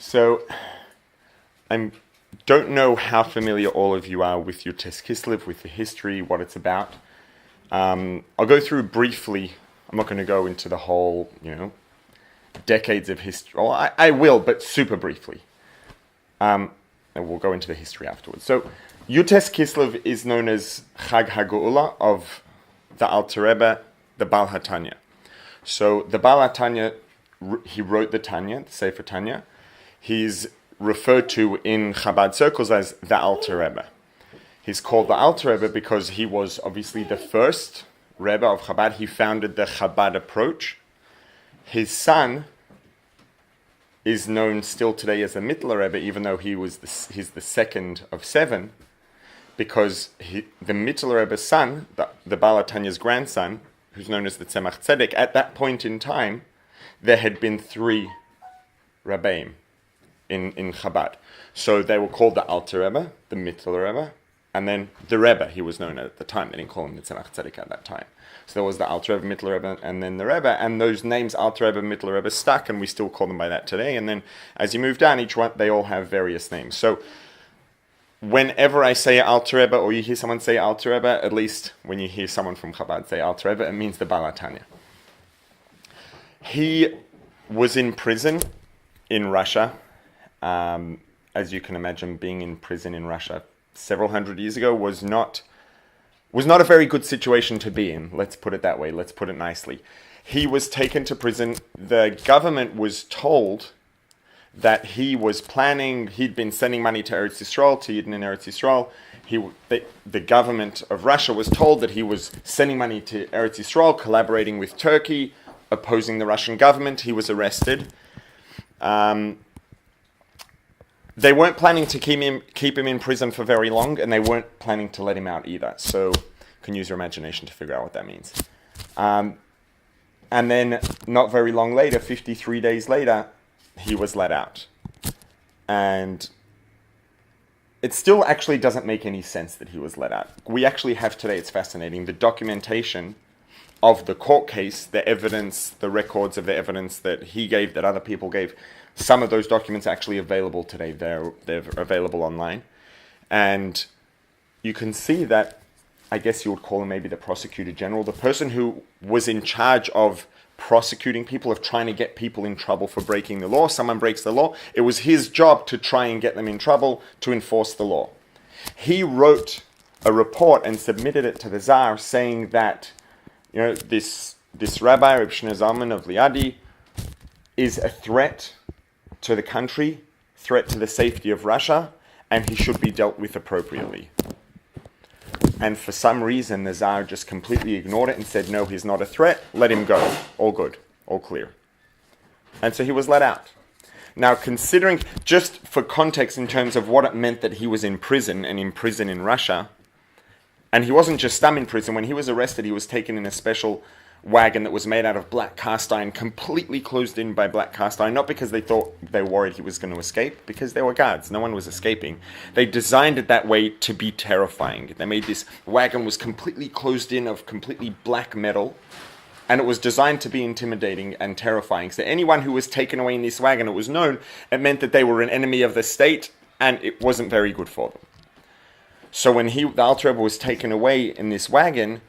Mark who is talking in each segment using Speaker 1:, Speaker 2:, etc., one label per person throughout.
Speaker 1: So, I don't know how familiar all of you are with your test Kislev, with the history, what it's about. I'll go through briefly. I'm not going to go into the whole, decades of history. Well, I will, but super briefly. And we'll go into the history afterwards. So, Yutes Kislev is known as Chag HaGeula of the Alter Rebbe, the Baal HaTanya. So, the Baal HaTanya, he wrote the Tanya, the Sefer Tanya. He's referred to in Chabad circles as the Alter Rebbe. He's called the Alter Rebbe because he was obviously the first Rebbe of Chabad. He founded the Chabad approach. His son is known still today as the Mittler Rebbe, even though he's the second of seven, because the Mittler Rebbe's son, the Baal HaTanya's grandson, who's known as the Tzemach Tzedek, at that point in time, there had been three Rabbeim in Chabad. So they were called the Alter Rebbe, the Mittler Rebbe, and then the Rebbe, he was known at the time. They didn't call him the Tzemach Tzedek at that time. So there was the Alter Rebbe, Mittler Rebbe, and then the Rebbe, and those names, Alter Rebbe, Mittler Rebbe, stuck, and we still call them by that today. And then as you move down, each one, they all have various names. So whenever I say Alter Rebbe, or you hear someone say Alter Rebbe, at least when you hear someone from Chabad say Alter Rebbe, it means the Baal HaTanya. He was in prison in Russia. As you can imagine, being in prison in Russia several hundred years ago was not a very good situation to be in. Let's put it that way. Let's put it nicely. He was taken to prison. The government was told that he was planning. He'd been sending money to Eretz Yisroel, to Yidden in Eretz Yisroel. The government of Russia was told that he was sending money to Eretz Yisroel, collaborating with Turkey, opposing the Russian government. He was arrested. They weren't planning to keep him in prison for very long, and they weren't planning to let him out either. So you can use your imagination to figure out what that means. And then not very long later, 53 days later, he was let out. And it still actually doesn't make any sense that he was let out. We actually have today, it's fascinating, the documentation of the court case, the evidence, the records of the evidence that he gave, that other people gave. Some of those documents are actually available today. They're available online. And you can see that, I guess you would call him maybe the prosecutor general, the person who was in charge of prosecuting people, of trying to get people in trouble for breaking the law. Someone breaks the law. It was his job to try and get them in trouble, to enforce the law. He wrote a report and submitted it to the Tsar saying that, this rabbi, Reb Shneur Zalman of Liadi, is a threat to the country, threat to the safety of Russia, and he should be dealt with appropriately. And for some reason, the Tsar just completely ignored it and said, no, he's not a threat, let him go. All good, all clear. And so he was let out. Now, considering, just for context in terms of what it meant that he was in prison, and in prison in Russia, and he wasn't just in prison. When he was arrested, he was taken in a special wagon that was made out of black cast iron, completely closed in by black cast iron, not because they were worried he was going to escape, because they were guards. No one was escaping. They designed it that way to be terrifying. They made this wagon was completely closed in of completely black metal, and it was designed to be intimidating and terrifying. So anyone who was taken away in this wagon, it was known, it meant that they were an enemy of the state, and it wasn't very good for them. So when the Alter Rebbe was taken away in this wagon,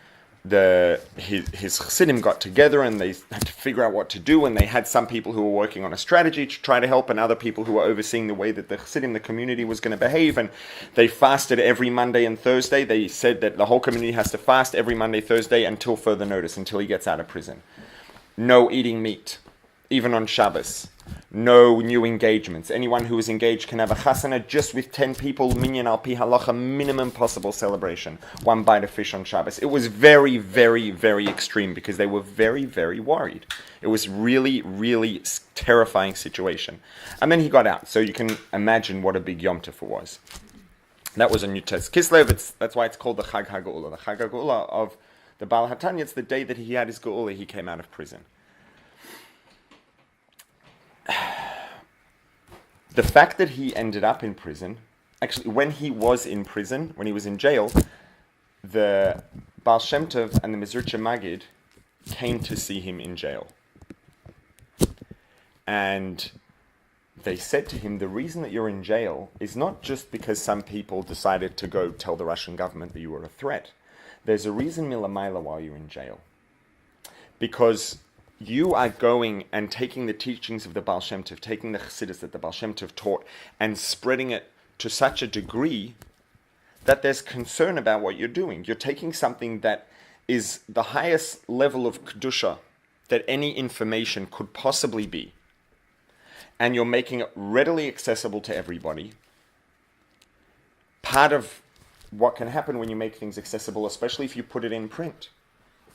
Speaker 1: his chassidim got together and they had to figure out what to do, and they had some people who were working on a strategy to try to help, and other people who were overseeing the way that the chassidim, the community, was going to behave. And they fasted every Monday and Thursday. They said that the whole community has to fast every Monday, Thursday until further notice, until he gets out of prison. No eating meat, even on Shabbos. No new engagements. Anyone who is engaged can have a chasana just with 10 people, minyan al pi halacha, minimum possible celebration. One bite of fish on Shabbos. It was very, very, very extreme because they were very, very worried. It was really, really terrifying situation. And then he got out. So you can imagine what a big Yom Tov it was. That was a new test. Kislev, that's why it's called the Chag HaGeula. The Chag HaGeula of the Baal HaTanya, it's the day that he had his Geula, he came out of prison. The fact that he ended up in prison, actually, when he was in prison, when he was in jail, the Baal Shem Tov and the Mezritcha Magid came to see him in jail. And they said to him, the reason that you're in jail is not just because some people decided to go tell the Russian government that you were a threat. There's a reason milamaila why you're in jail. Because you are going and taking the teachings of the Baal Shem Tov, taking the Chassidus that the Baal Shem Tov taught, and spreading it to such a degree that there's concern about what you're doing. You're taking something that is the highest level of Kedusha that any information could possibly be, and you're making it readily accessible to everybody. Part of what can happen when you make things accessible, especially if you put it in print.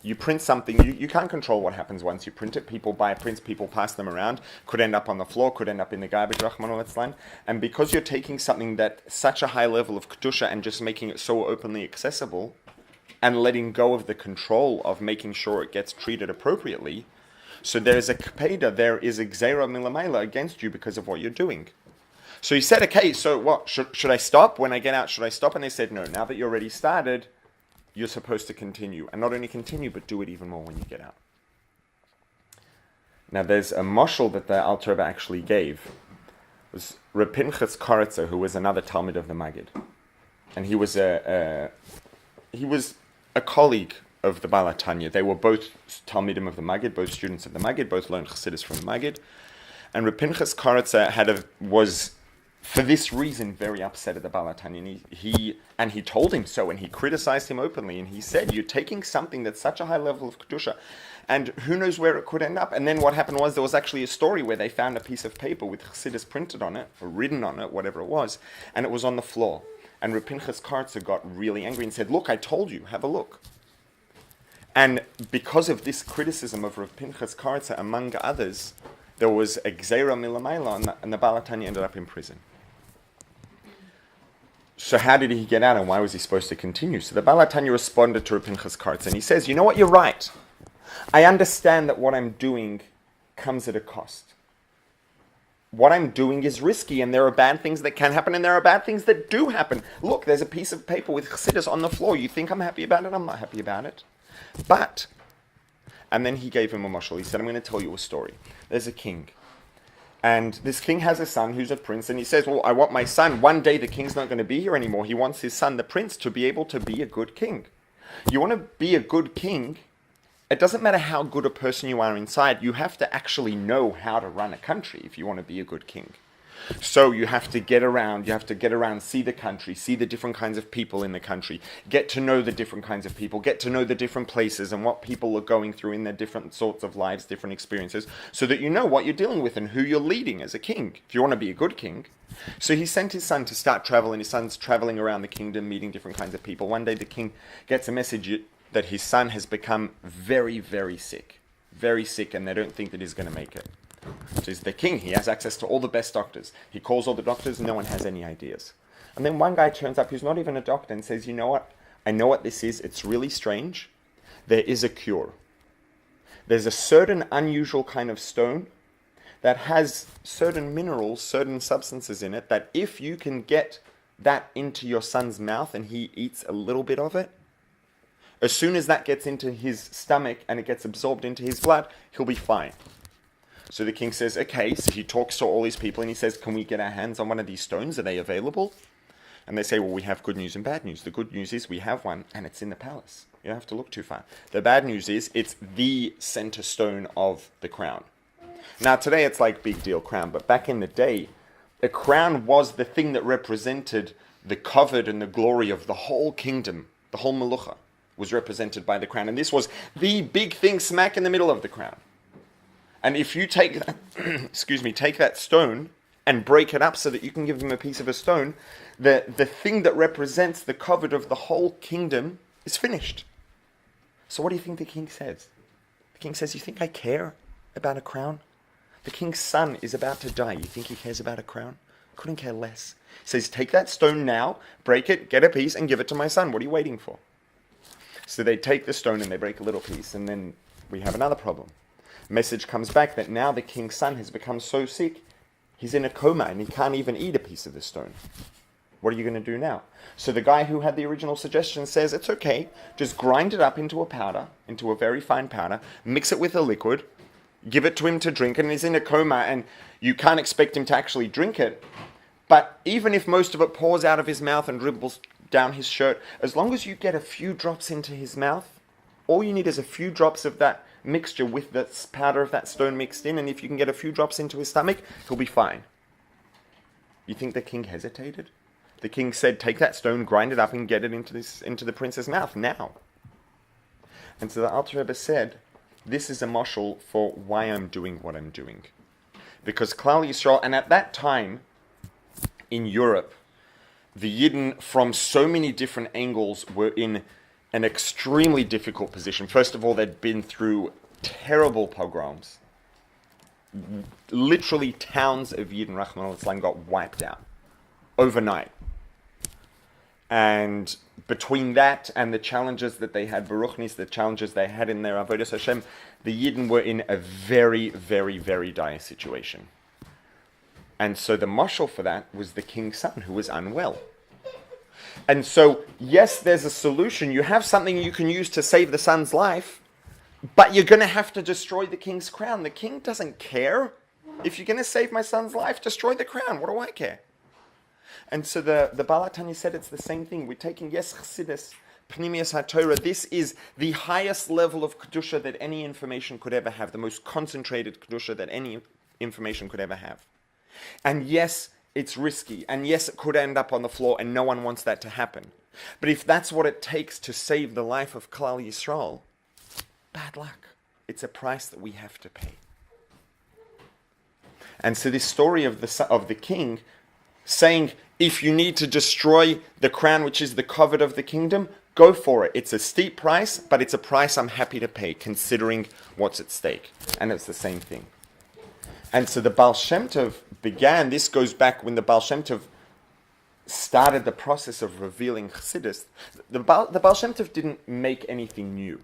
Speaker 1: You print something, you can't control what happens once you print it. People buy prints, people pass them around, could end up on the floor, could end up in the garbage, Rahmanu Litzlan. And because you're taking something that such a high level of Kedusha and just making it so openly accessible, and letting go of the control of making sure it gets treated appropriately, so there's a kpeda, there is a gzeira milamaila against you because of what you're doing. So he said, okay, so what, should I stop? When I get out, should I stop? And they said, no, now that you're already started, you're supposed to continue. And not only continue, but do it even more when you get out. Now there's a mashal that the Alter Rebbe actually gave. It was Reb Pinchas Koritzer, who was another Talmid of the Maggid. And he was a colleague of the Baal HaTanya. They were both Talmidim of the Maggid, both students of the Maggid, both learned Chassidus from the Maggid. And Reb Pinchas Koritzer was, for this reason, very upset at the Baal HaTanya. And he told him so, and he criticized him openly. And he said, you're taking something that's such a high level of Kedusha, and who knows where it could end up. And then what happened was there was actually a story where they found a piece of paper with Chassidus printed on it, or written on it, whatever it was, and it was on the floor. And Reb Pinchas Koritzer got really angry and said, look, I told you, have a look. And because of this criticism of Reb Pinchas Koritzer, among others, there was a gzeira milamaila, and the Baal HaTanya ended up in prison. So how did he get out, and why was he supposed to continue? So the Baal HaTanya responded to Reb Pinchas Koritzer, and he says, you know what, you're right. I understand that what I'm doing comes at a cost. What I'm doing is risky, and there are bad things that can happen, and there are bad things that do happen. Look, there's a piece of paper with Chassidus on the floor. You think I'm happy about it? I'm not happy about it. But, and then he gave him a mashal. He said, I'm going to tell you a story. There's a king. And this king has a son who's a prince, and he says, well, I want my son, one day the king's not going to be here anymore. He wants his son, the prince, to be able to be a good king. You want to be a good king, it doesn't matter how good a person you are inside, you have to actually know how to run a country if you want to be a good king. So you have to get around, see the country, see the different kinds of people in the country, get to know the different kinds of people, get to know the different places and what people are going through in their different sorts of lives, different experiences, so that you know what you're dealing with and who you're leading as a king, if you want to be a good king. So he sent his son to start traveling. His son's traveling around the kingdom, meeting different kinds of people. One day the king gets a message that his son has become very, very sick, and they don't think that he's going to make it. So he's the king, he has access to all the best doctors. He calls all the doctors, no one has any ideas. And then one guy turns up who's not even a doctor and says, you know what, I know what this is, it's really strange. There is a cure. There's a certain unusual kind of stone that has certain minerals, certain substances in it, that if you can get that into your son's mouth and he eats a little bit of it, as soon as that gets into his stomach and it gets absorbed into his blood, he'll be fine. So the king says, okay, so he talks to all these people and he says, can we get our hands on one of these stones? Are they available? And they say, well, we have good news and bad news. The good news is we have one and it's in the palace. You don't have to look too far. The bad news is it's the center stone of the crown. Now today it's like big deal crown, but back in the day, a crown was the thing that represented the covet and the glory of the whole kingdom. The whole melucha was represented by the crown. And this was the big thing smack in the middle of the crown. And if you take that, take that stone and break it up so that you can give them a piece of a stone, the thing that represents the covet of the whole kingdom is finished. So what do you think the king says? The king says, you think I care about a crown? The king's son is about to die. You think he cares about a crown? Couldn't care less. He says, take that stone now, break it, get a piece, and give it to my son. What are you waiting for? So they take the stone and they break a little piece, and then we have another problem. Message comes back that now the king's son has become so sick, he's in a coma and he can't even eat a piece of the stone. What are you going to do now? So the guy who had the original suggestion says, it's okay, just grind it up into a powder, into a very fine powder, mix it with a liquid, give it to him to drink, and he's in a coma, and you can't expect him to actually drink it. But even if most of it pours out of his mouth and dribbles down his shirt, as long as you get a few drops into his mouth, all you need is a few drops of that mixture with the powder of that stone mixed in, and if you can get a few drops into his stomach, he'll be fine. You think the king hesitated? The king said, take that stone, grind it up, and get it into the prince's mouth now. And so the Alter Rebbe said, this is a mashal for why I'm doing what I'm doing. Because Klal Yisrael, and at that time, in Europe, the Yidden from so many different angles were in an extremely difficult position. First of all, they'd been through terrible pogroms. Literally towns of Yidden, Rahman al-Islam, got wiped out overnight. And between that and the challenges that they had, Baruchnis, the challenges they had in their Avodas Hashem, the Yidden were in a very, very, very dire situation. And so the mashal for that was the king's son, who was unwell. And so, yes, there's a solution. You have something you can use to save the son's life, but you're going to have to destroy the king's crown. The king doesn't care. If you're going to save my son's life, destroy the crown. What do I care? And so the Baal HaTanya said it's the same thing. We're taking, yes, Chassidus, Pnimius HaTorah. This is the highest level of Kedusha that any information could ever have, the most concentrated Kedusha that any information could ever have. And yes, it's risky, and yes, it could end up on the floor, and no one wants that to happen. But if that's what it takes to save the life of Klal Yisrael, bad luck. It's a price that we have to pay. And so this story of the king saying, if you need to destroy the crown, which is the covet of the kingdom, go for it. It's a steep price, but it's a price I'm happy to pay, considering what's at stake. And it's the same thing. And so the Baal Shem Tov began, this goes back when the Baal Shem Tov started the process of revealing Chassidus. The Baal Shem Tov didn't make anything new.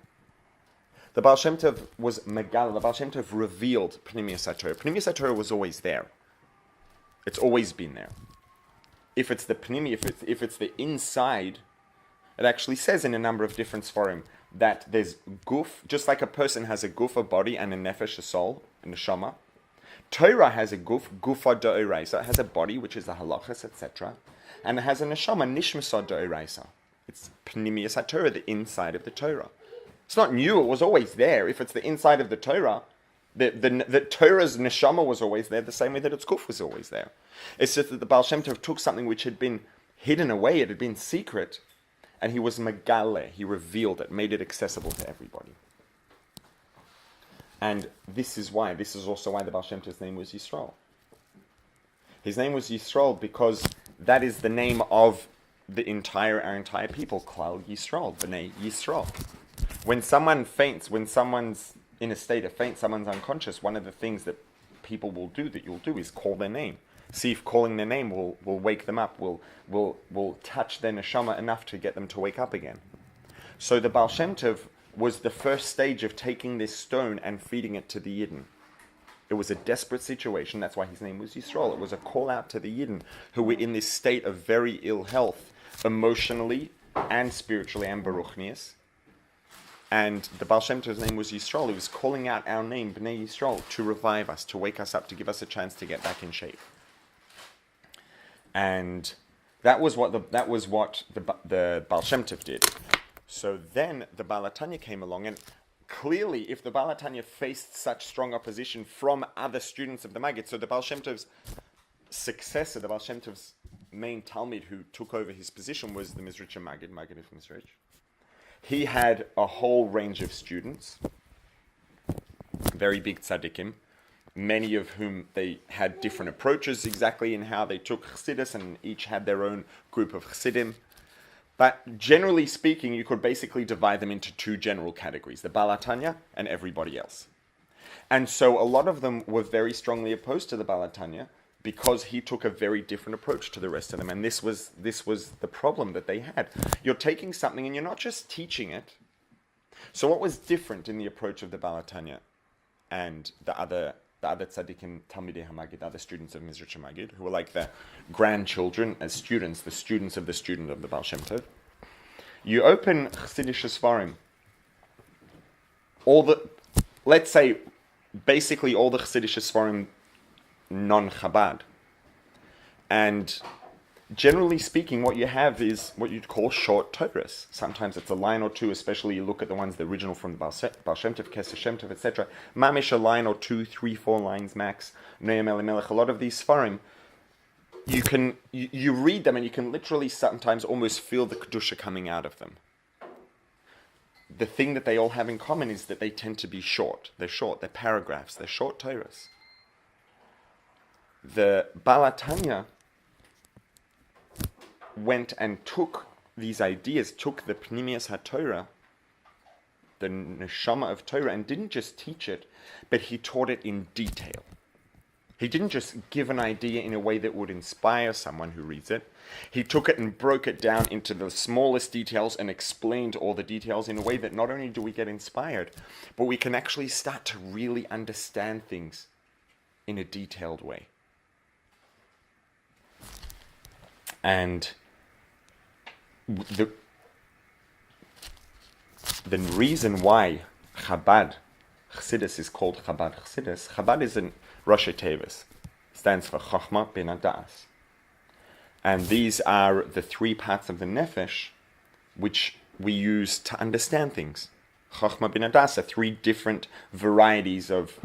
Speaker 1: The Baal Shem Tov was Megal. The Baal Shem Tov revealed Pnimius HaTorah. Pnimius HaTorah was always there. It's always been there. If it's the Pnimi, if it's the inside, it actually says in a number of different Sforim that there's guf, just like a person has a guf, a body, and a nefesh, a soul, and a neshama. Torah has a guf, gufa do'iraisa. It has a body, which is the halachas, etc. And it has a neshama, nishmasa do'iraisa. It's Pnimius HaTorah, the inside of the Torah. It's not new, it was always there. If it's the inside of the Torah, the Torah's neshama was always there, the same way that its guf was always there. It's just that the Baal Shem Tov took something which had been hidden away, it had been secret, and he was megale, he revealed it, made it accessible to everybody. And this is also why the Baal Shem Tov's name was Yisroel. His name was Yisroel because that is the name of our entire people, Klal Yisroel, B'nai Yisroel. When someone faints, when someone's in a state of faint, someone's unconscious, one of the things that people will do, that you'll do, is call their name. See if calling their name will wake them up, will touch their neshama enough to get them to wake up again. So the Baal Shem Tov was the first stage of taking this stone and feeding it to the Yidden. It was a desperate situation, that's why his name was Yisroel. It was a call out to the Yidden who were in this state of very ill health, emotionally and spiritually and baruchnius. And the Baal Shem Tov's name was Yisroel. He was calling out our name, B'nai Yisroel, to revive us, to wake us up, to give us a chance to get back in shape. And that was what the Baal Shem Tov did. So then the Baal HaTanya came along, and clearly, if the Baal HaTanya faced such strong opposition from other students of the Maggid, so the Baal Shem Tov's successor, the Baal Shem Tov's main Talmid who took over his position was the Mizritcher Maggid of Mizrich. He had a whole range of students, very big tzaddikim, many of whom they had different approaches exactly in how they took Chassidus, and each had their own group of Chassidim. But generally speaking, you could basically divide them into two general categories, the Baal HaTanya and everybody else. And so a lot of them were very strongly opposed to the Baal HaTanya because he took a very different approach to the rest of them. And this was the problem that they had. You're taking something and you're not just teaching it. So what was different in the approach of the Baal HaTanya and the other tzaddikim, Talmidei HaMaggid, the other students of Mizritcher Maggid, who were like the grandchildren as students, the students of the Baal Shem Tov? You open Chassidish Sfarim, let's say basically all the Chassidish Sfarim non-Chabad. And generally speaking, what you have is what you'd call short Torahs. Sometimes it's a line or two, especially you look at the ones, the original from the Baal Shem Tov, Kesef Shem Tov, etc. Mamish, a line or two, 3, 4 lines max. Noam Elimelech, a lot of these Sfarim, you read them and you can literally sometimes almost feel the Kedusha coming out of them. The thing that they all have in common is that they tend to be short. They're short, they're paragraphs, they're short Torahs. The Baal HaTanya went and took these ideas, took the Pnimius HaTorah, the Neshama of Torah, and didn't just teach it, but he taught it in detail. He didn't just give an idea in a way that would inspire someone who reads it. He took it and broke it down into the smallest details and explained all the details in a way that not only do we get inspired, but we can actually start to really understand things in a detailed way. And the reason why Chassidus is called Chabad Chassidus, Chabad is in Rosh Tevis, stands for Chochmah Bin Adas. And these are the 3 parts of the Nefesh which we use to understand things. Chochmah Bin Adas are 3 different varieties of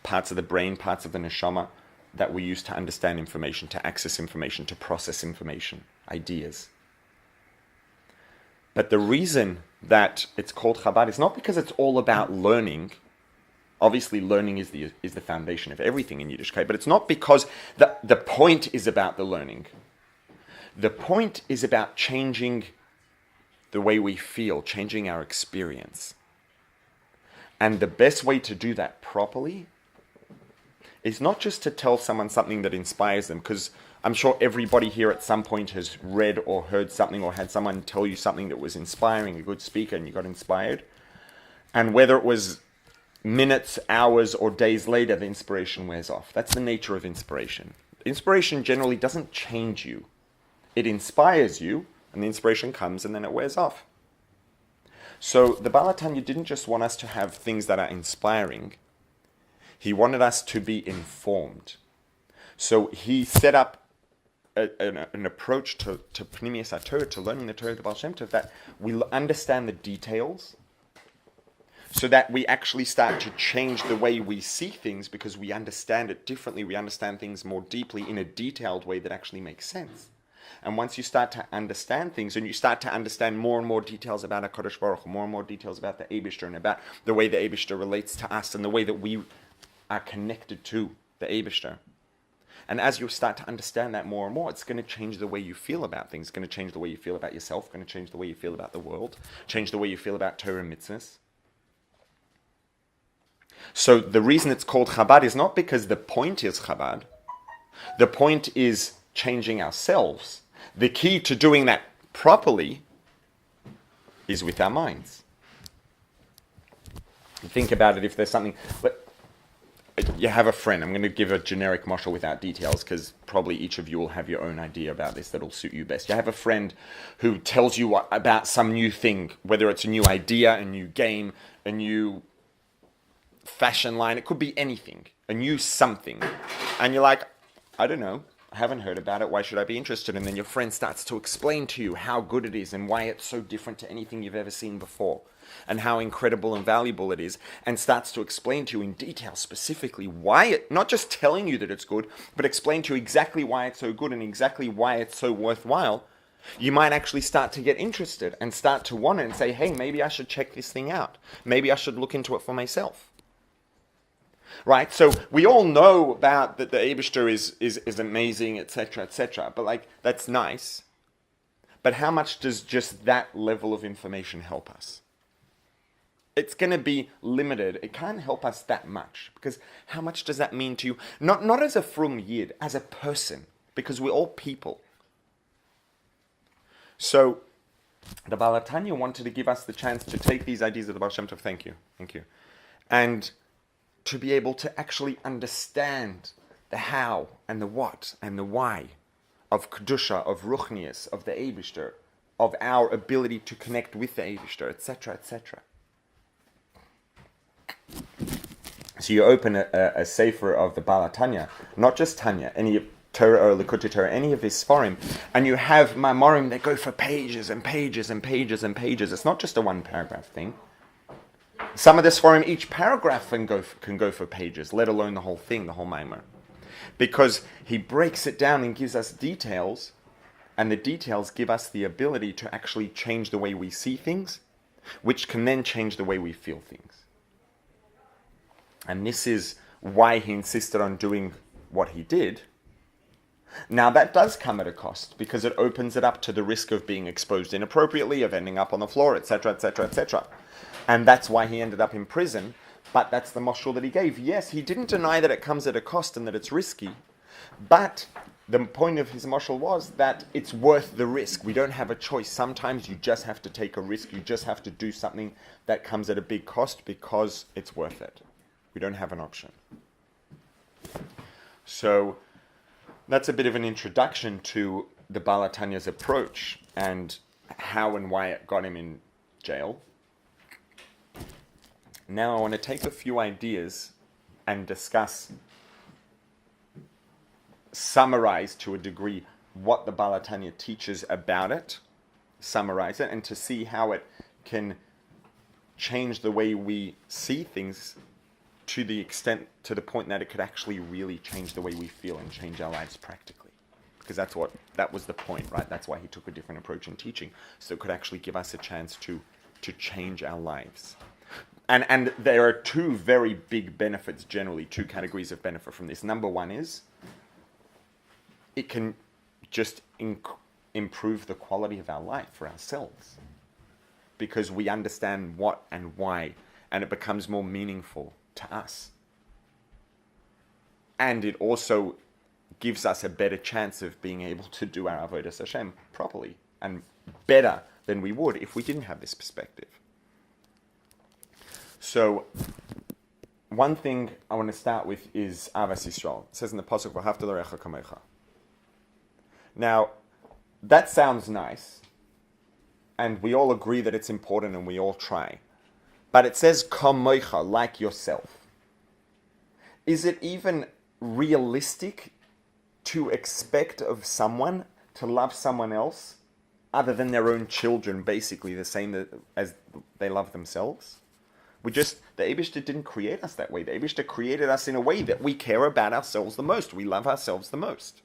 Speaker 1: parts of the brain, parts of the Neshama, that we use to understand information, to access information, to process information, ideas. But the reason that it's called Chabad is not because it's all about learning. Obviously, learning is the foundation of everything in Yiddishkeit, but it's not because the point is about the learning. The point is about changing the way we feel, changing our experience. And the best way to do that properly is not just to tell someone something that inspires them, because I'm sure everybody here at some point has read or heard something or had someone tell you something that was inspiring, a good speaker, and you got inspired. And whether it was minutes, hours, or days later, the inspiration wears off. That's the nature of inspiration. Inspiration generally doesn't change you. It inspires you, and the inspiration comes, and then it wears off. So the Baal HaTanya didn't just want us to have things that are inspiring. He wanted us to be informed. So he set up an approach to Pnimius HaTorah, to learning the Torah of the Baal Shem Tov, that we understand the details, so that we actually start to change the way we see things because we understand it differently. We understand things more deeply in a detailed way that actually makes sense. And once you start to understand things, and you start to understand more and more details about HaKadosh Baruch Hu, more and more details about the Eibishter, and about the way the Eibishter relates to us, and the way that we are connected to the Eibishter. And as you start to understand that more and more, it's going to change the way you feel about things. It's going to change the way you feel about yourself, going to change the way you feel about the world, change the way you feel about Torah and mitzvahs. So the reason it's called Chabad is not because the point is Chabad. The point is changing ourselves. The key to doing that properly is with our minds. Think about it. If there's something... You have a friend. I'm going to give a generic mashal without details, because probably each of you will have your own idea about this that'll suit you best. You have a friend who tells you about some new thing, whether it's a new idea, a new game, a new fashion line. It could be anything, a new something. And you're like, I don't know. I haven't heard about it. Why should I be interested? And then your friend starts to explain to you how good it is and why it's so different to anything you've ever seen before, and how incredible and valuable it is, and starts to explain to you in detail specifically why it, not just telling you that it's good, but explain to you exactly why it's so good and exactly why it's so worthwhile. You might actually start to get interested and start to want it and say, hey, maybe I should check this thing out. Maybe I should look into it for myself. Right? So we all know about that the Eibishter is amazing, etc., etc. But that's nice. But how much does just that level of information help us? It's going to be limited. It can't help us that much, because how much does that mean to you? Not as a frum yid, as a person, because we're all people. So the Baal HaTanya wanted to give us the chance to take these ideas of the Baal Shem Tov, thank you, and to be able to actually understand the how and the what and the why of Kedusha, of Ruchnius, of the Eibishter, of our ability to connect with the Eibishter, etc., etc. So you open a sefer of the Baal Tanya, not just Tanya, any Torah or Likutei Torah, any of his Sfarim, and you have Maimorim that go for pages and pages and pages and pages. It's not just a one paragraph thing. Some of the Sfarim, each paragraph can go for pages, let alone the whole thing, the whole Maimor. Because he breaks it down and gives us details, and the details give us the ability to actually change the way we see things, which can then change the way we feel things. And this is why he insisted on doing what he did. Now that does come at a cost, because it opens it up to the risk of being exposed inappropriately, of ending up on the floor, etc., etc., etc. And that's why he ended up in prison. But that's the mashal that he gave. Yes, he didn't deny that it comes at a cost and that it's risky. But the point of his mashal was that it's worth the risk. We don't have a choice. Sometimes you just have to take a risk. You just have to do something that comes at a big cost because it's worth it. We don't have an option. So that's a bit of an introduction to the Baal Tanya's approach and how and why it got him in jail. Now I want to take a few ideas and summarize to a degree what the Baal Tanya teaches about it, summarize it, and to see how it can change the way we see things to the point that it could actually really change the way we feel and change our lives practically. Because that was the point, right? That's why he took a different approach in teaching, so it could actually give us a chance to change our lives. And there are two very big benefits, generally, two categories of benefit from this. Number one is, it can just improve the quality of our life for ourselves. Because we understand what and why, and it becomes more meaningful to us. And it also gives us a better chance of being able to do our Avodas Hashem properly, and better than we would if we didn't have this perspective. So, one thing I want to start with is Avas Yisroel. It says in the Pasuk, V'ahavta l'recha kamecha. Now, that sounds nice, and we all agree that it's important and we all try. But it says kamecha, like yourself. Is it even realistic to expect of someone to love someone else other than their own children, basically the same as they love themselves? The Eibishter didn't create us that way. The Eibishter created us in a way that we care about ourselves the most. We love ourselves the most.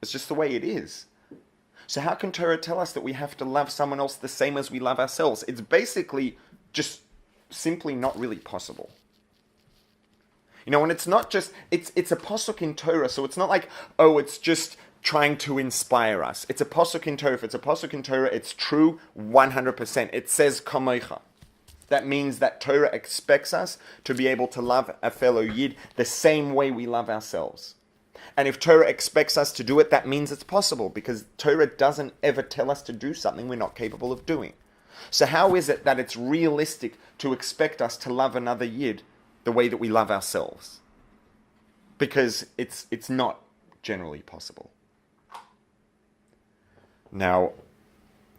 Speaker 1: It's just the way it is. So how can Torah tell us that we have to love someone else the same as we love ourselves? It's basically just simply not really possible. You know, and it's not just, it's a pasuk in Torah, so it's not like, oh, it's just trying to inspire us. It's a pasuk in Torah. If it's a pasuk in Torah, it's true 100%. It says kamecha. That means that Torah expects us to be able to love a fellow Yid the same way we love ourselves. And if Torah expects us to do it, that means it's possible, because Torah doesn't ever tell us to do something we're not capable of doing. So how is it that it's realistic to expect us to love another Yid the way that we love ourselves? Because it's not generally possible. Now,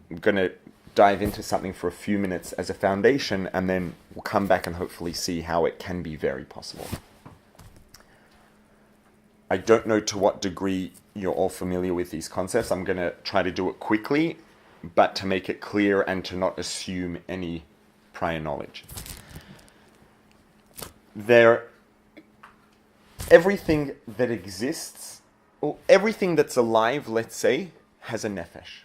Speaker 1: I'm going to dive into something for a few minutes as a foundation, and then we'll come back and hopefully see how it can be very possible. I don't know to what degree you're all familiar with these concepts. I'm going to try to do it quickly, but to make it clear and to not assume any prior knowledge. Everything that exists, or everything that's alive, let's say, has a nefesh.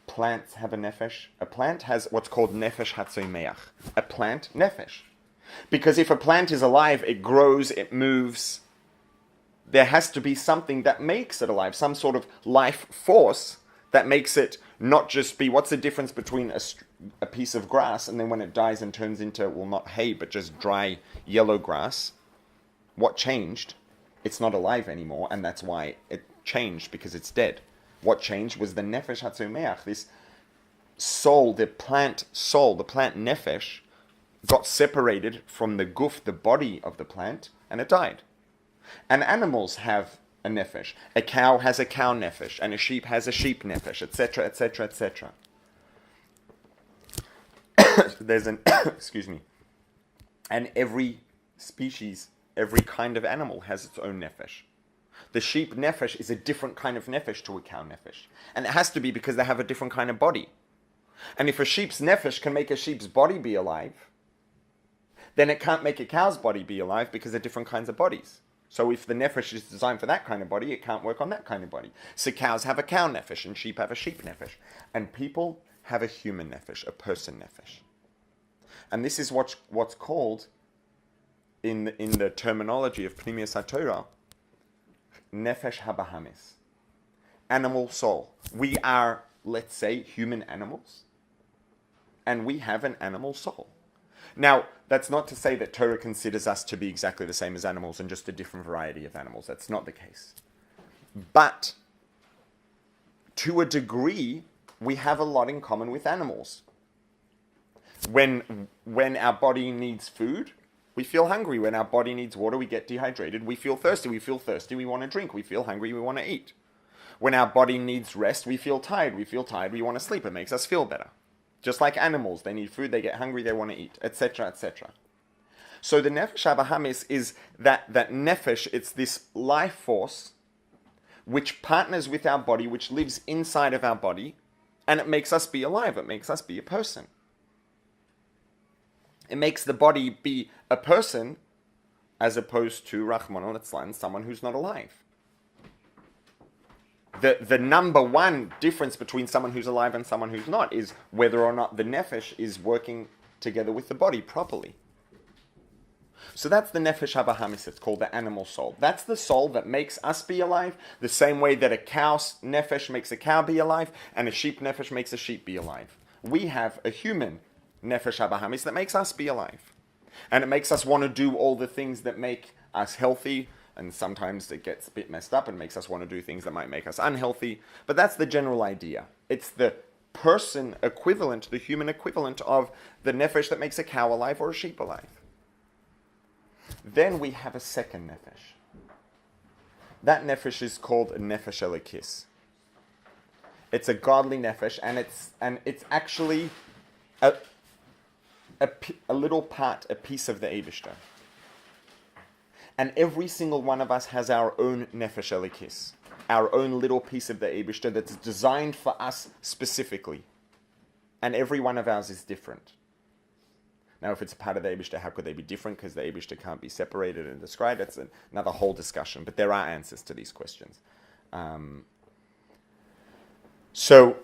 Speaker 1: Plants have a nefesh. A plant has what's called nefesh hatzomeach. A plant, nefesh. Because if a plant is alive, it grows, it moves. There has to be something that makes it alive, some sort of life force that makes it not just be, what's the difference between a piece of grass and then when it dies and turns into, well, not hay, but just dry yellow grass? What changed? It's not alive anymore, and that's why it changed, because it's dead. What changed was the nefesh hatzomeach, this soul, the plant nefesh, got separated from the guf, the body of the plant, and it died. And animals have a nefesh. A cow has a cow nefesh, and a sheep has a sheep nefesh, etc., etc., etc. There's And every species, every kind of animal has its own nefesh. The sheep nefesh is a different kind of nefesh to a cow nefesh. And it has to be because they have a different kind of body. And if a sheep's nefesh can make a sheep's body be alive, then it can't make a cow's body be alive because they're different kinds of bodies. So if the nefesh is designed for that kind of body, it can't work on that kind of body. So cows have a cow nefesh and sheep have a sheep nefesh. And people have a human nefesh, a person nefesh. And this is what's called, in the terminology of Pnimius HaTorah, nefesh habahamis, animal soul. We are, let's say, human animals, and we have an animal soul. Now, that's not to say that Torah considers us to be exactly the same as animals and just a different variety of animals. That's not the case. But, to a degree, we have a lot in common with animals. When our body needs food, we feel hungry. When our body needs water, we get dehydrated. We feel thirsty. We want to drink. We feel hungry. We want to eat. When our body needs rest, we feel tired. We want to sleep. It makes us feel better. Just like animals, they need food, they get hungry, they want to eat, etc., etc. So the nefesh habahamis is that nefesh, it's this life force which partners with our body, which lives inside of our body, and it makes us be alive. It makes us be a person. It makes the body be a person as opposed to Rahman al-Islam, someone who's not alive. The number one difference between someone who's alive and someone who's not is whether or not the nefesh is working together with the body properly. So that's the nefesh habahamis. It's called the animal soul. That's the soul that makes us be alive, the same way that a cow's nefesh makes a cow be alive, and a sheep nefesh makes a sheep be alive. We have a human nefesh habahamis that makes us be alive. And it makes us want to do all the things that make us healthy, and sometimes it gets a bit messed up and makes us want to do things that might make us unhealthy. But that's the general idea. It's the person equivalent, the human equivalent of the nefesh that makes a cow alive or a sheep alive. Then we have a second nefesh. That nefesh is called a nefesh elikis. It's a godly nefesh, and it's actually a little part, a piece of the Eibishter. And every single one of us has our own nefesh elikis, our own little piece of the Eibishter that's designed for us specifically. And every one of ours is different. Now, if it's a part of the Eibishter, how could they be different? Because the Eibishter can't be separated and described. That's another whole discussion. But there are answers to these questions. So,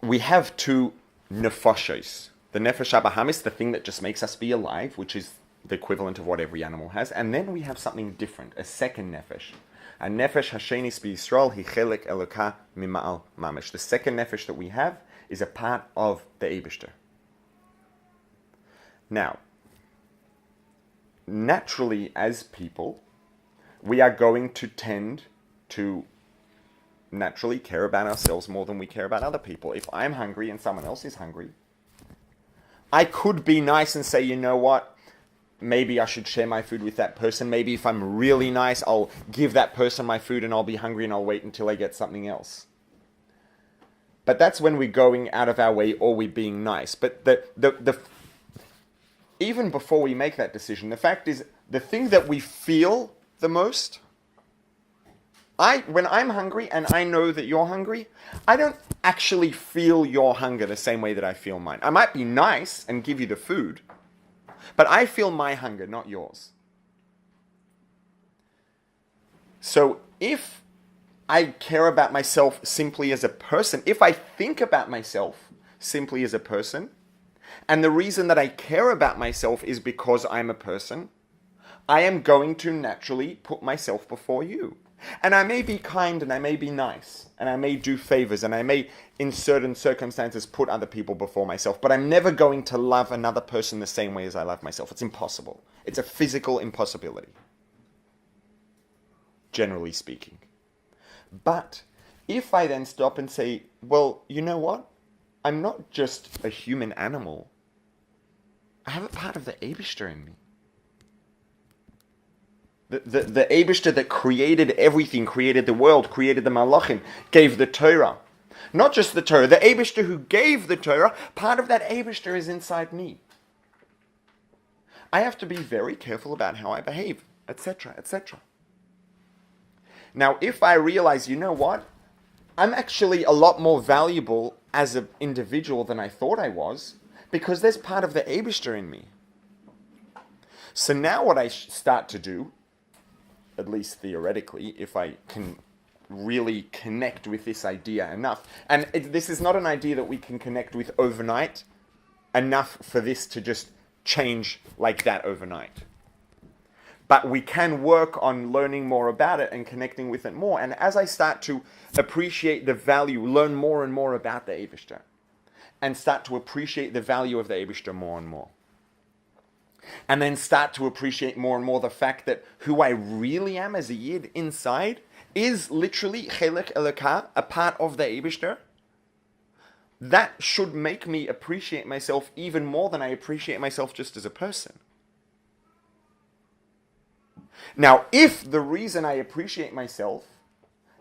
Speaker 1: we have two nefashos. The nefesh habahamis, the thing that just makes us be alive, which is the equivalent of what every animal has. And then we have something different, a second nefesh. A nefesh hashenis b'Yisroel hi chelek eloka mima'al mamish. The second nefesh that we have is a part of the Eibishter. Now, naturally as people, we are going to tend to naturally care about ourselves more than we care about other people. If I'm hungry and someone else is hungry, I could be nice and say, you know what? Maybe I should share my food with that person. Maybe if I'm really nice, I'll give that person my food and I'll be hungry and I'll wait until I get something else. But that's when we're going out of our way or we're being nice. But even before we make that decision, the fact is, the thing that we feel the most, when I'm hungry and I know that you're hungry, I don't actually feel your hunger the same way that I feel mine. I might be nice and give you the food, but I feel my hunger, not yours. So if I care about myself simply as a person, if I think about myself simply as a person, and the reason that I care about myself is because I'm a person, I am going to naturally put myself before you. And I may be kind and I may be nice and I may do favors and I may in certain circumstances put other people before myself, but I'm never going to love another person the same way as I love myself. It's impossible. It's a physical impossibility, generally speaking. But if I then stop and say, well, you know what? I'm not just a human animal. I have a part of the Eibishter in me. The Eibishter that created everything, created the world, created the Malachim, gave the Torah. Not just the Torah, the Eibishter who gave the Torah, part of that Eibishter is inside me. I have to be very careful about how I behave, etc., etc. Now, if I realize, you know what? I'm actually a lot more valuable as an individual than I thought I was, because there's part of the Eibishter in me. So now what I start to do, at least theoretically, if I can really connect with this idea enough, and this is not an idea that we can connect with overnight, enough for this to just change like that overnight. But we can work on learning more about it and connecting with it more. And as I start to appreciate the value, learn more and more about the Eibishter, and start to appreciate the value of the Eibishter more and more, and then start to appreciate more and more the fact that who I really am as a Yid inside is literally Chelek Elokah, a part of the Eibishter, that should make me appreciate myself even more than I appreciate myself just as a person. Now, if the reason I appreciate myself,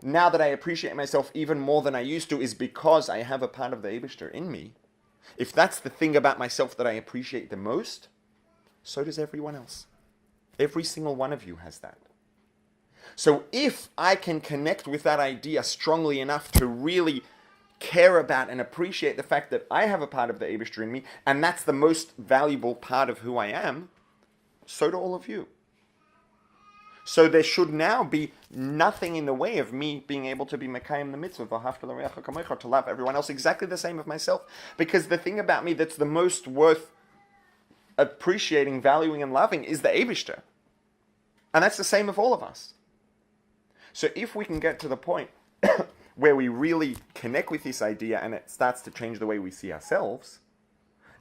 Speaker 1: now that I appreciate myself even more than I used to, is because I have a part of the Eibishter in me, if that's the thing about myself that I appreciate the most, so does everyone else. Every single one of you has that. So if I can connect with that idea strongly enough to really care about and appreciate the fact that I have a part of the Eibishter in me, and that's the most valuable part of who I am, so do all of you. So there should now be nothing in the way of me being able to be Mekayim the mitzvah, to love everyone else exactly the same of myself. Because the thing about me that's the most worth appreciating, valuing, and loving is the Eibishter. And that's the same of all of us. So if we can get to the point where we really connect with this idea and it starts to change the way we see ourselves,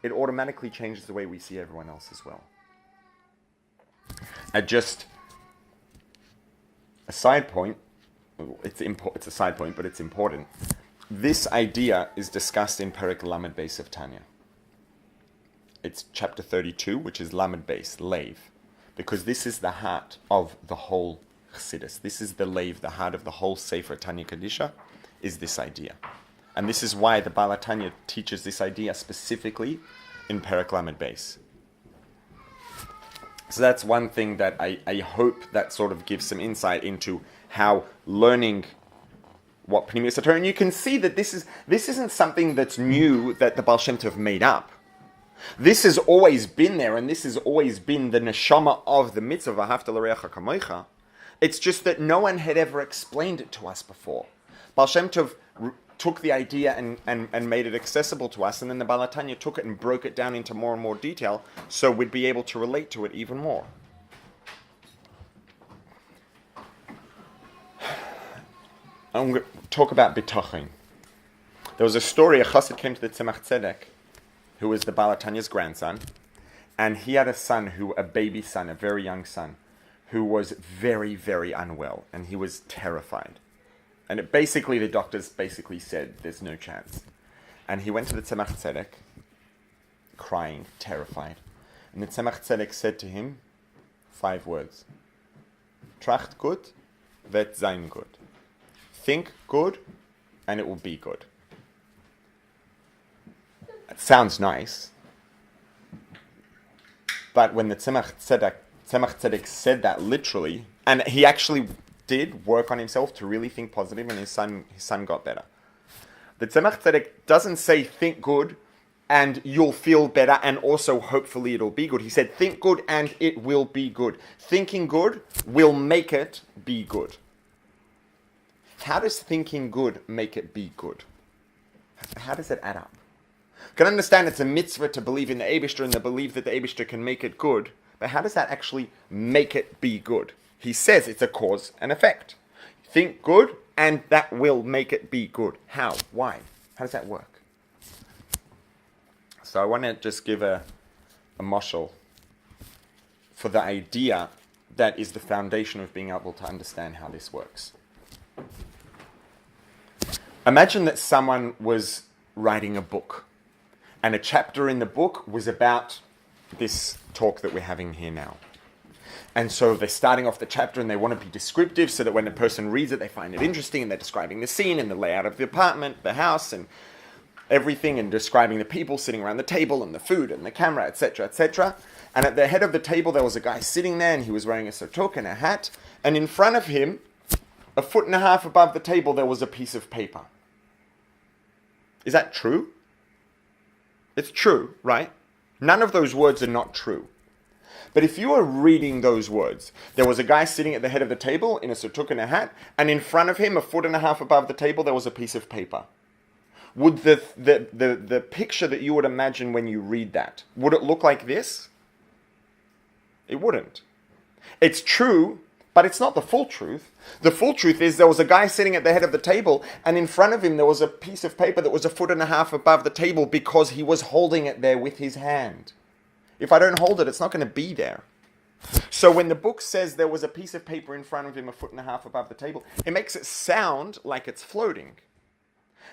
Speaker 1: it automatically changes the way we see everyone else as well. A side point, it's a side point, but it's important. This idea is discussed in Perek Lamed Beis of Tanya. It's chapter 32, which is Lamed Beis, Leiv, because this is the heart of the whole Chassidus. This is the Leiv, the heart of the whole Sefer Tanya Kadisha, is this idea. And this is why the Baal Tanya teaches this idea specifically in Perek Lamed Beis. So that's one thing that I hope that sort of gives some insight into how learning what Pnimius HaTorah, and you can see that this isn't something that's new that the Baal Shem Tov made up. This has always been there, and this has always been the neshama of the mitzvah, V'ahavta l'reacha kamocha. It's just that no one had ever explained it to us before. Baal Shem Tov took the idea and made it accessible to us, and then the Baal Tanya took it and broke it down into more and more detail, so we'd be able to relate to it even more. I'm going to talk about bitachon. There was a story, a chassid came to the Tzemach Tzedek, who was the Baal Tanya's grandson, and he had a baby son, a very young son, who was very, very unwell, and he was terrified. And the doctors basically said, there's no chance. And he went to the Tzemach Tzedek, crying, terrified. And the Tzemach Tzedek said to him 5 words. Tracht gut, wird sein gut. Think good, and it will be good. It sounds nice. But when the Tzemach Tzedek said that literally, and he actually did work on himself to really think positive, and his son got better. The Tzemach Tzedek doesn't say think good and you'll feel better and also hopefully it'll be good. He said think good and it will be good. Thinking good will make it be good. How does thinking good make it be good? How does it add up? You can understand it's a mitzvah to believe in the Eibishter and to believe that the Eibishter can make it good, but how does that actually make it be good? He says it's a cause and effect. Think good, and that will make it be good. How? Why? How does that work? So I want to just give a mashal for the idea that is the foundation of being able to understand how this works. Imagine that someone was writing a book, and a chapter in the book was about this talk that we're having here now. And so they're starting off the chapter and they want to be descriptive so that when a person reads it, they find it interesting and they're describing the scene and the layout of the apartment, the house, and everything and describing the people sitting around the table and the food and the camera, etc., etc. And at the head of the table, there was a guy sitting there, and he was wearing a surtuk and a hat. And in front of him, 1.5 feet above the table, there was a piece of paper. Is that true? It's true, right? None of those words are not true. But if you are reading those words, there was a guy sitting at the head of the table in a surtuk and a hat, and in front of him, 1.5 feet above the table, there was a piece of paper. Would the picture that you would imagine when you read that, would it look like this? It wouldn't. It's true, but it's not the full truth. The full truth is there was a guy sitting at the head of the table, and in front of him there was a piece of paper that was 1.5 feet above the table because he was holding it there with his hand. If I don't hold it, it's not going to be there. So when the book says there was a piece of paper in front of him 1.5 feet above the table, it makes it sound like it's floating.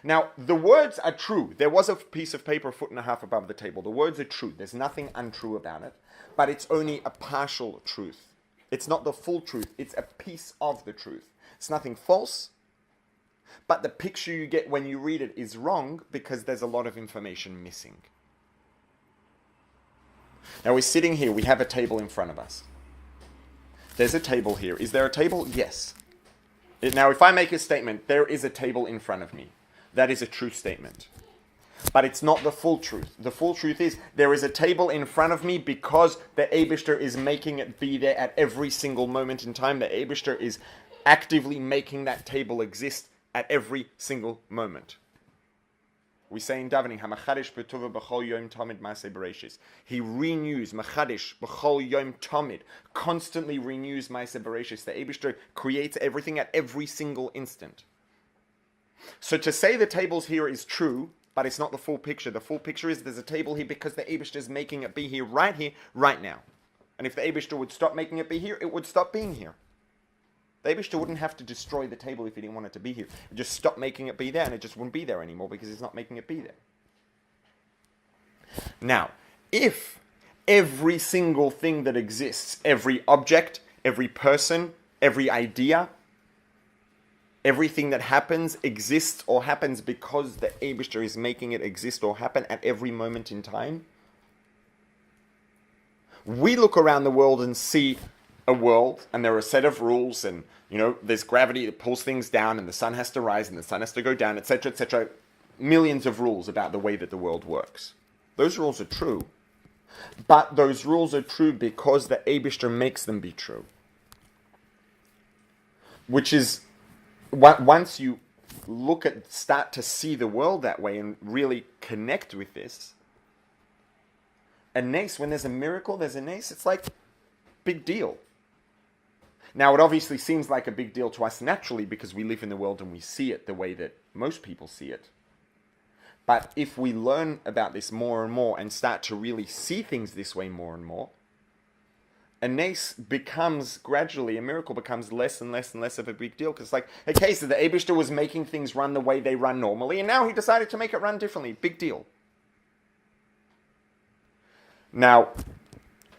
Speaker 1: Now, the words are true. There was a piece of paper 1.5 feet above the table. The words are true. There's nothing untrue about it. But it's only a partial truth. It's not the full truth. It's a piece of the truth. It's nothing false. But the picture you get when you read it is wrong because there's a lot of information missing. Now we're sitting here. We have a table in front of us. There's a table here. Is there a table? Yes. Now if I make a statement, there is a table in front of me. That is a true statement. But it's not the full truth. The full truth is there is a table in front of me because the Eibishter is making it be there at every single moment in time. The Eibishter is actively making that table exist at every single moment. We say in davening, "Hamachadish b'tova b'chol yom tamid ma'aseh bereshis." He renews, machadish b'chol yom tamid, constantly renews ma'aseh bereshis. The Eibishter creates everything at every single instant. So to say the tables here is true, but it's not the full picture. The full picture is there's a table here because the Eibishter is making it be here, right now. And if the Eibishter would stop making it be here, it would stop being here. The Eibishter wouldn't have to destroy the table if he didn't want it to be here. It would just stop making it be there, and it just wouldn't be there anymore because he's not making it be there. Now, if every single thing that exists, every object, every person, every idea, everything that happens exists or happens because the Eibishter is making it exist or happen at every moment in time, we look around the world and see a world, and there are a set of rules, and there's gravity that pulls things down, and the sun has to rise, and the sun has to go down, etc., etc. Millions of rules about the way that the world works. Those rules are true, but those rules are true because the Eibishter makes them be true. Which is, once you start to see the world that way and really connect with this, a nes, when there's a miracle, there's a nes, it's like big deal. Now, it obviously seems like a big deal to us naturally because we live in the world and we see it the way that most people see it. But if we learn about this more and more and start to really see things this way more and more, a nes becomes gradually, a miracle becomes less and less and less of a big deal. Because it's like, okay, so the Eibishter was making things run the way they run normally, and now he decided to make it run differently. Big deal. Now,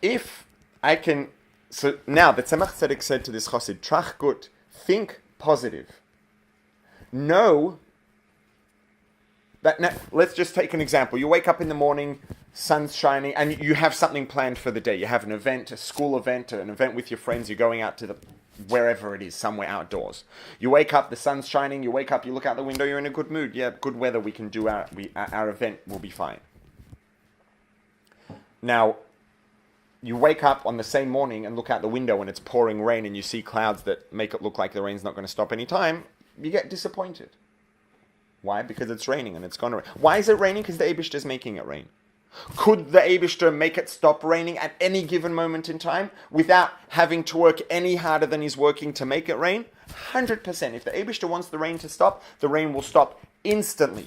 Speaker 1: if I can... So now, the Tzemach Tzedek said to this Chassid, Trach gut, think positive. Know that... Now, let's just take an example. You wake up in the morning, sun's shining, and you have something planned for the day. You have an event, a school event, an event with your friends. You're going out to wherever it is, somewhere outdoors. You wake up, the sun's shining. You wake up, you look out the window, you're in a good mood. Yeah, good weather, we can do our event will be fine. Now, you wake up on the same morning and look out the window and it's pouring rain and you see clouds that make it look like the rain's not going to stop any time. You get disappointed. Why? Because it's raining and it's going to rain. Why is it raining? Because the Eibishter is making it rain. Could the Eibishter make it stop raining at any given moment in time without having to work any harder than he's working to make it rain? 100%. If the Eibishter wants the rain to stop, the rain will stop instantly.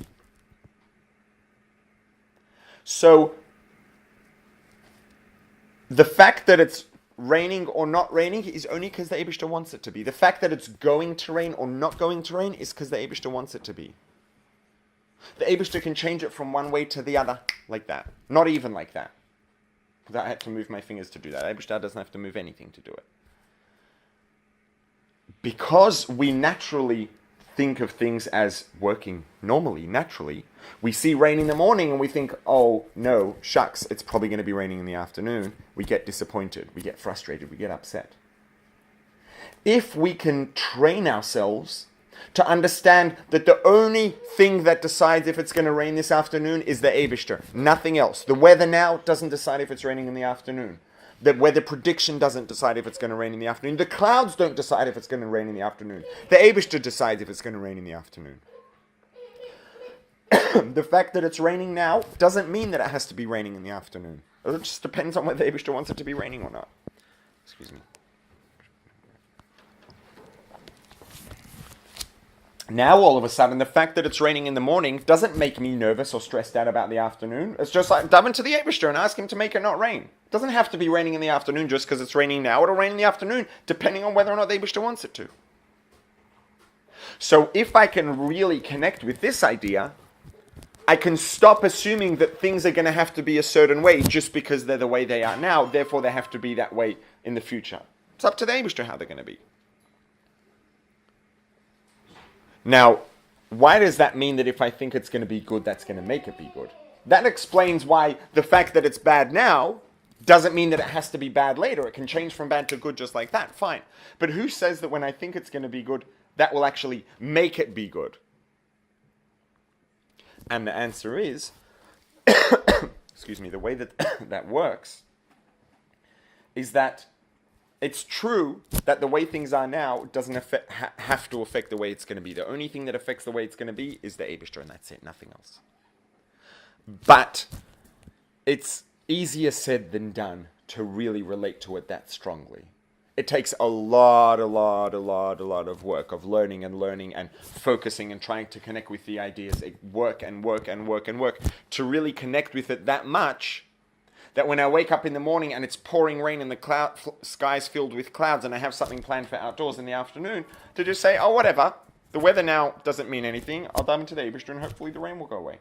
Speaker 1: So, the fact that it's raining or not raining is only because the Eibishter wants it to be. The fact that it's going to rain or not going to rain is because the Eibishter wants it to be. The Eibishter can change it from one way to the other, like that. Not even like that. Because I had to move my fingers to do that. Eibishter doesn't have to move anything to do it. Because we naturally think of things as working normally, naturally. We see rain in the morning and we think, oh no, shucks, it's probably going to be raining in the afternoon. We get disappointed, we get frustrated, we get upset. If we can train ourselves to understand that the only thing that decides if it's going to rain this afternoon is the Eibishter, nothing else. The weather now doesn't decide if it's raining in the afternoon. The weather prediction doesn't decide if it's going to rain in the afternoon. The clouds don't decide if it's going to rain in the afternoon. The Eibishter decides if it's going to rain in the afternoon. The fact that it's raining now doesn't mean that it has to be raining in the afternoon. It just depends on whether the Eibishter wants it to be raining or not. Excuse me. Now, all of a sudden, the fact that it's raining in the morning doesn't make me nervous or stressed out about the afternoon. It's just like, daven to the Eibishter and ask him to make it not rain. It doesn't have to be raining in the afternoon just because it's raining now. It'll rain in the afternoon, depending on whether or not the Eibishter wants it to. So if I can really connect with this idea, I can stop assuming that things are going to have to be a certain way just because they're the way they are now. Therefore, they have to be that way in the future. It's up to the Eibishter how they're going to be. Now, why does that mean that if I think it's going to be good, that's going to make it be good? That explains why the fact that it's bad now doesn't mean that it has to be bad later. It can change from bad to good just like that. Fine. But who says that when I think it's going to be good, that will actually make it be good? And the answer is, excuse me, the way that that works is that it's true that the way things are now doesn't have to affect the way it's going to be. The only thing that affects the way it's going to be is the Eibishter, and that's it, nothing else. But it's easier said than done to really relate to it that strongly. It takes a lot of work of learning and focusing and trying to connect with the ideas, work to really connect with it that much that when I wake up in the morning and it's pouring rain and the sky's filled with clouds and I have something planned for outdoors in the afternoon, to just say, oh, whatever, the weather now doesn't mean anything, I'll dive into the Eibishter and hopefully the rain will go away.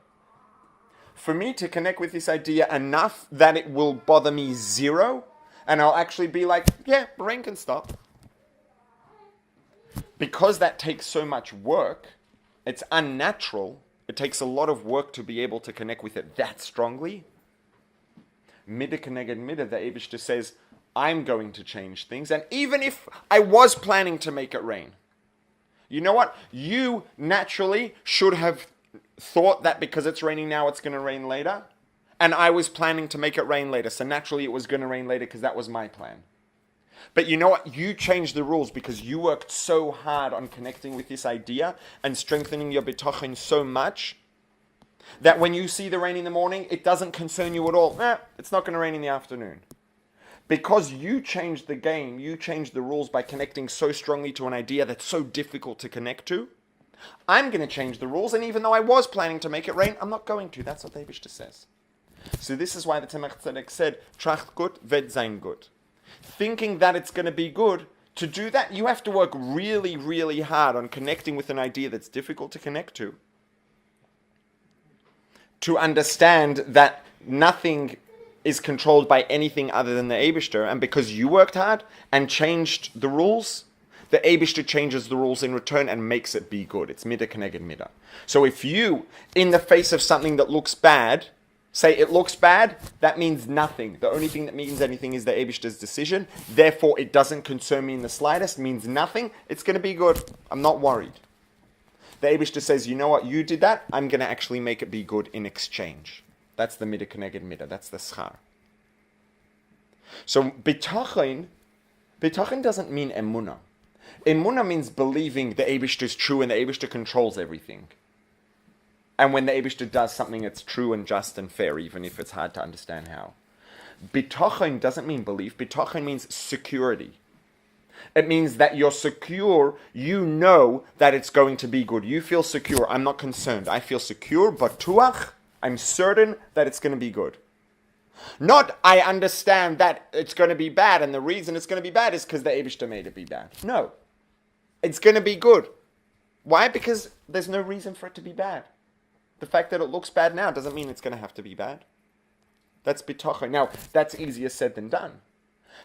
Speaker 1: For me to connect with this idea enough that it will bother me zero, and I'll actually be like, yeah, rain can stop. Because that takes so much work, it's unnatural, it takes a lot of work to be able to connect with it that strongly. Mida keneged mida, the Eibishter says, I'm going to change things. And even if I was planning to make it rain, you know what? You naturally should have thought that because it's raining now, it's going to rain later. And I was planning to make it rain later. So naturally it was going to rain later because that was my plan. But you know what? You changed the rules because you worked so hard on connecting with this idea and strengthening your bitachon so much that when you see the rain in the morning, it doesn't concern you at all. It's not going to rain in the afternoon. Because you changed the game, you changed the rules by connecting so strongly to an idea that's so difficult to connect to, I'm going to change the rules, and even though I was planning to make it rain, I'm not going to. That's what the Eibishter says. So this is why the Tzemach Tzedek said, Tracht gut, ved sein gut. Thinking that it's going to be good, to do that, you have to work really hard on connecting with an idea that's difficult to connect to understand that nothing is controlled by anything other than the Eibishter, and because you worked hard and changed the rules, the Eibishter changes the rules in return and makes it be good. It's mida keneged mida. So if you, in the face of something that looks bad, say it looks bad, that means nothing. The only thing that means anything is the Eibishter's decision. Therefore, it doesn't concern me in the slightest, means nothing. It's going to be good. I'm not worried. The Eibishter says, you know what, you did that, I'm going to actually make it be good in exchange. That's the mida keneged mida, that's the schar. So bitachon doesn't mean emunah. Emunah means believing the Eibishter is true and the Eibishter controls everything. And when the Eibishter does something, it's true and just and fair, even if it's hard to understand how. Bitachon doesn't mean belief, bitachon means security. It means that you're secure, you know that it's going to be good. You feel secure, I'm not concerned. I feel secure, batuach, I'm certain that it's going to be good. Not, I understand that it's going to be bad, and the reason it's going to be bad is because the Eibishter made it be bad. No. It's going to be good. Why? Because there's no reason for it to be bad. The fact that it looks bad now doesn't mean it's going to have to be bad. That's bitachon. Now, that's easier said than done.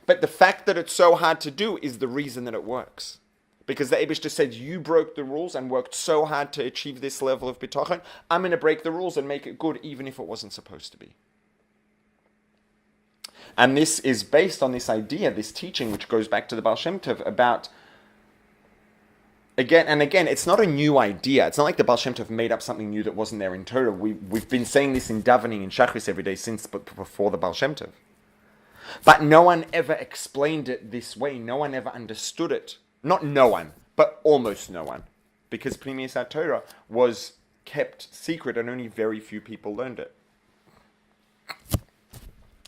Speaker 1: But the fact that it's so hard to do is the reason that it works. Because the Eibishter said, you broke the rules and worked so hard to achieve this level of bitachon, I'm going to break the rules and make it good, even if it wasn't supposed to be. And this is based on this idea, this teaching, which goes back to the Baal Shem Tov about, again and again, it's not a new idea. It's not like the Baal Shem Tov made up something new that wasn't there in Torah. We've been saying this in davening in Shachris every day since before the Baal Shem Tov. But no one ever explained it this way. No one ever understood it. Not no one, but almost no one. Because Pnimius Torah was kept secret and only very few people learned it.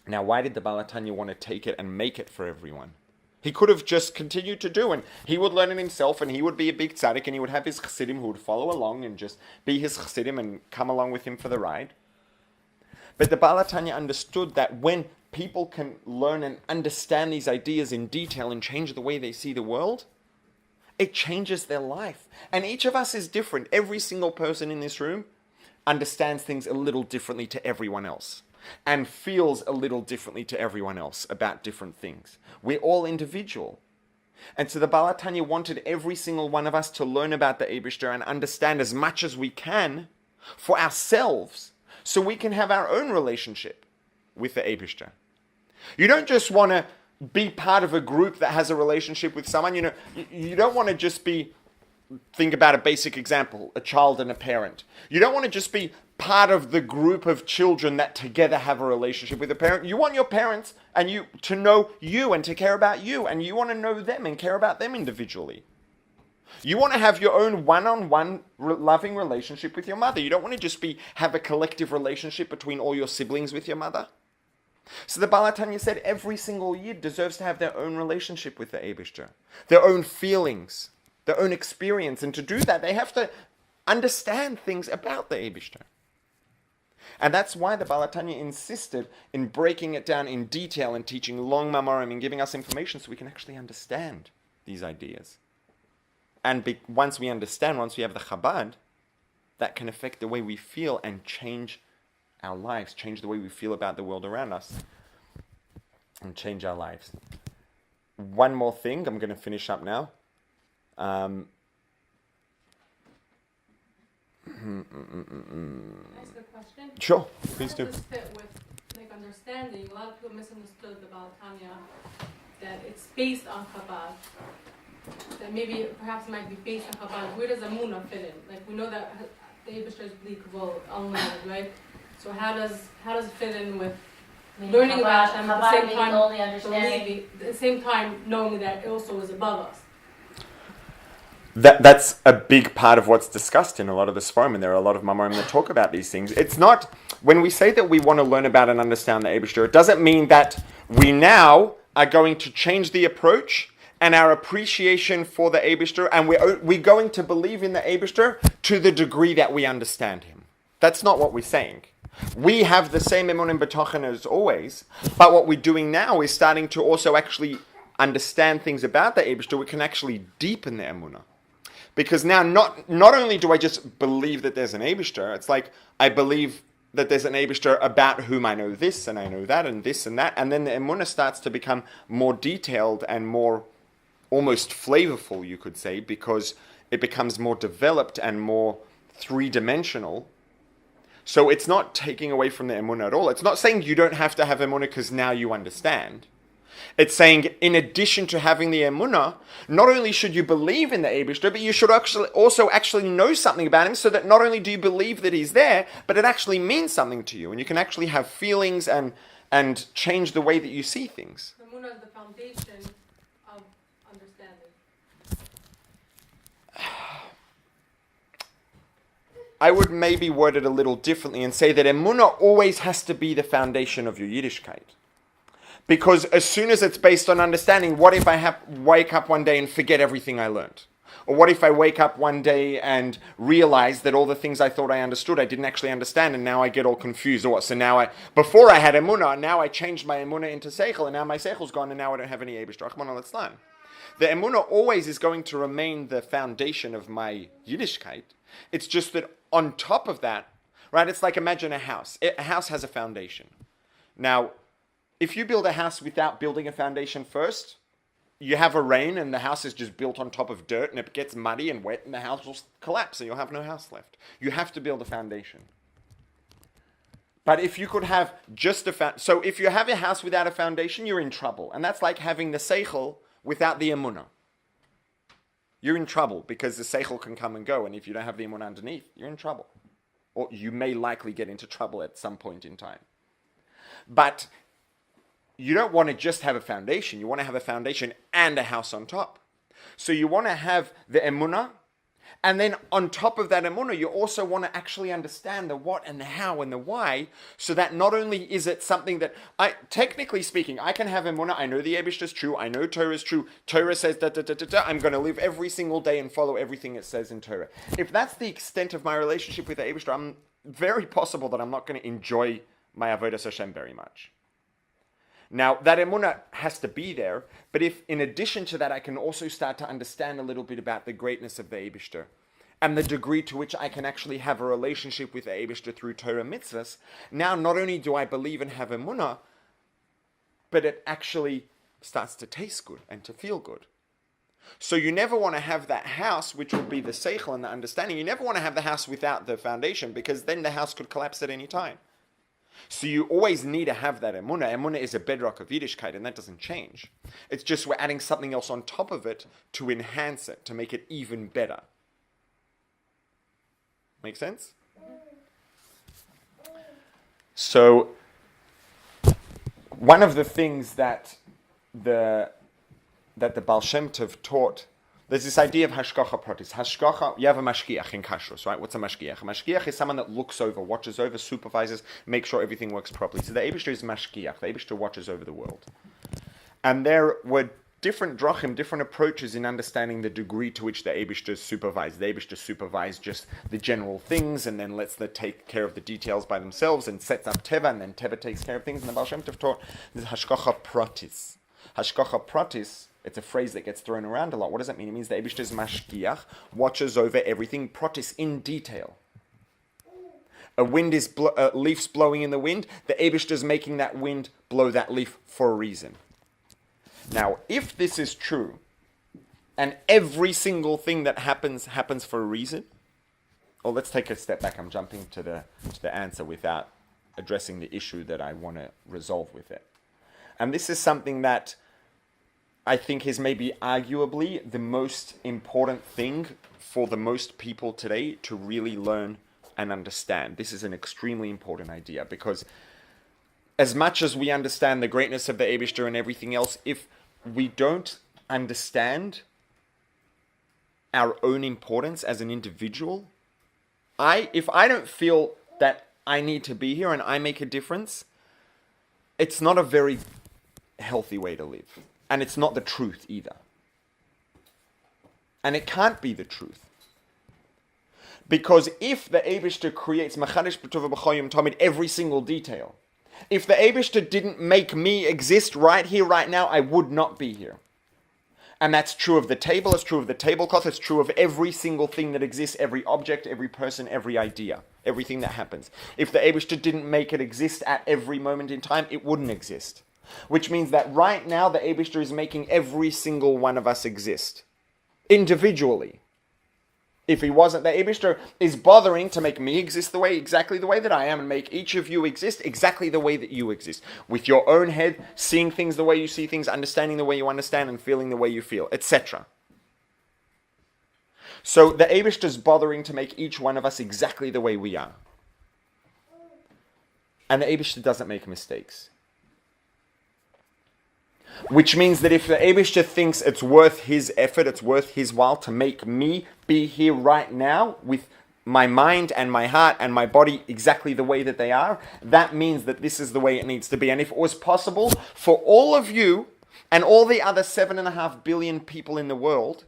Speaker 1: Now, why did the Baal HaTanya want to take it and make it for everyone? He could have just continued to do, and he would learn it himself, and he would be a big tzaddik, and he would have his chassidim who would follow along and just be his chassidim and come along with him for the ride. But the Baal HaTanya understood that when people can learn and understand these ideas in detail and change the way they see the world, it changes their life. And each of us is different. Every single person in this room understands things a little differently to everyone else, and feels a little differently to everyone else about different things. We're all individual. And so the Baal HaTanya wanted every single one of us to learn about the Eibishter and understand as much as we can for ourselves, so we can have our own relationship with the Eibishter. You don't just want to be part of a group that has a relationship with someone. You don't want to just be, think about a basic example, a child and a parent. You don't want to just be part of the group of children that together have a relationship with a parent. You want your parents and you to know you and to care about you, and you want to know them and care about them individually. You want to have your own one-on-one loving relationship with your mother. You don't want to just have a collective relationship between all your siblings with your mother. So the Baal HaTanya said every single Yid deserves to have their own relationship with the Eibishter, their own feelings, their own experience. And to do that, they have to understand things about the Eibishter. And that's why the Baal HaTanya insisted in breaking it down in detail and teaching long mamorim and giving us information so we can actually understand these ideas. And once we understand, once we have the Chabad, that can affect the way we feel and change our lives, change the way we feel about the world around us, and change our lives. One more thing, I'm going to finish up now.
Speaker 2: Ask a question?
Speaker 1: Sure, please do.
Speaker 2: How does this fit with understanding? A lot of people misunderstood the Baal HaTanya, that it's based on Chabad. That maybe perhaps it might be based on Chabad. Where does Amunah fit in? Like, we know that the Eibishter is GLICK, right? So how does it fit in with learning about Hashem at the same time,
Speaker 3: only understanding,
Speaker 2: at the same time knowing that it also is above us?
Speaker 1: That's a big part of what's discussed in a lot of the Sforim, and there are a lot of Mamorim that talk about these things. It's not, when we say that we want to learn about and understand the Eibishter, it doesn't mean that we now are going to change the approach and our appreciation for the Eibishter, and we're going to believe in the Eibishter to the degree that we understand him. That's not what we're saying. We have the same emunah and betochen as always, but what we're doing now is starting to also actually understand things about the Eibishter. We can actually deepen the emunah. Because now not only do I just believe that there's an Eibishter, it's like I believe that there's an Eibishter about whom I know this and I know that and this and that, and then the emunah starts to become more detailed and more almost flavorful, you could say, because it becomes more developed and more three-dimensional. So it's not taking away from the emunah at all. It's not saying you don't have to have emunah because now you understand. It's saying, in addition to having the emunah, not only should you believe in the Eibishter, but you should also actually know something about him, so that not only do you believe that he's there, but it actually means something to you, and you can actually have feelings and change the way that you see things.
Speaker 2: Emunah is the foundation of understanding.
Speaker 1: I would maybe word it a little differently and say that emunah always has to be the foundation of your Yiddishkeit. Because as soon as it's based on understanding, what if I wake up one day and forget everything I learned? Or what if I wake up one day and realize that all the things I thought I understood, I didn't actually understand, and now I get all confused? Or what? So now before I had emunah, now I changed my emunah into seichel, and now my seichel's gone, and now I don't have any Eibishter. Rachmana litzlan. The emunah always is going to remain the foundation of my Yiddishkeit. It's just that on top of that, right, it's like, imagine a house. A house has a foundation. Now, if you build a house without building a foundation first, you have a rain and the house is just built on top of dirt and it gets muddy and wet and the house will collapse and you'll have no house left. You have to build a foundation. But if you could have just so if you have a house without a foundation, you're in trouble. And that's like having the seichel without the emunah. You're in trouble because the seichel can come and go, and if you don't have the emunah underneath, you're in trouble. Or you may likely get into trouble at some point in time. But you don't want to just have a foundation. You want to have a foundation and a house on top. So you want to have the emunah, and then on top of that emunah, you also want to actually understand the what and the how and the why, so that not only is it something that, technically speaking, I can have emunah, I know the Eibishter is true, I know Torah is true, Torah says I'm going to live every single day and follow everything it says in Torah. If that's the extent of my relationship with the Eibishter, I'm very possible that I'm not going to enjoy my Avodas Hashem very much. Now, that emunah has to be there, but if in addition to that I can also start to understand a little bit about the greatness of the Eibishter and the degree to which I can actually have a relationship with the Eibishter through Torah mitzvahs, now not only do I believe and have emunah, but it actually starts to taste good and to feel good. So you never want to have that house, which will be the seichel and the understanding, you never want to have the house without the foundation, because then the house could collapse at any time. So you always need to have that emunah. Emunah is a bedrock of Yiddishkeit, and that doesn't change. It's just we're adding something else on top of it to enhance it, to make it even better. Make sense? So one of the things that the Baal Shem Tov taught, there's this idea of hashgacha pratis. Hashgacha, you have a mashgiach in kashrus, right? What's a mashgiach? A mashgiach is someone that looks over, watches over, supervises, makes sure everything works properly. So the Eibishter is mashgiach. The Eibishter watches over the world. And there were different drachim, different approaches in understanding the degree to which the Eibishter supervised. The Eibishter supervised just the general things and then lets them take care of the details by themselves and sets up teva, and then teva takes care of things. And the Baal Shem Tov taught this hashgacha pratis. Hashgacha pratis, it's a phrase that gets thrown around a lot. What does that mean? It means the Eibishter is mashgiach, watches over everything, pratis, in detail. A wind is leaves blowing in the wind. The Eibishter is making that wind blow that leaf for a reason. Now, if this is true, and every single thing that happens for a reason, or let's take a step back. I'm jumping to the answer without addressing the issue that I want to resolve with it. And this is something that I think is maybe arguably the most important thing for the most people today to really learn and understand. This is an extremely important idea, because as much as we understand the greatness of the Eibishter and everything else, if we don't understand our own importance as an individual, if I don't feel that I need to be here and I make a difference, it's not a very healthy way to live. And it's not the truth either. And it can't be the truth. Because if the Eibishter creates Machadish B'Tova B'Choyim Tamid every single detail, if the Eibishter didn't make me exist right here, right now, I would not be here. And that's true of the table, it's true of the tablecloth, it's true of every single thing that exists, every object, every person, every idea, everything that happens. If the Eibishter didn't make it exist at every moment in time, it wouldn't exist. Which means that right now the Eibishter is making every single one of us exist. Individually. If he wasn't, the Eibishter is bothering to make me exist exactly the way that I am, and make each of you exist exactly the way that you exist. With your own head, seeing things the way you see things, understanding the way you understand, and feeling the way you feel, etc. So the Eibishter is bothering to make each one of us exactly the way we are. And the Eibishter doesn't make mistakes. Which means that if the Eibishter thinks it's worth his effort, it's worth his while to make me be here right now with my mind and my heart and my body exactly the way that they are, that means that this is the way it needs to be. And if it was possible for all of you and all the other 7.5 billion people in the world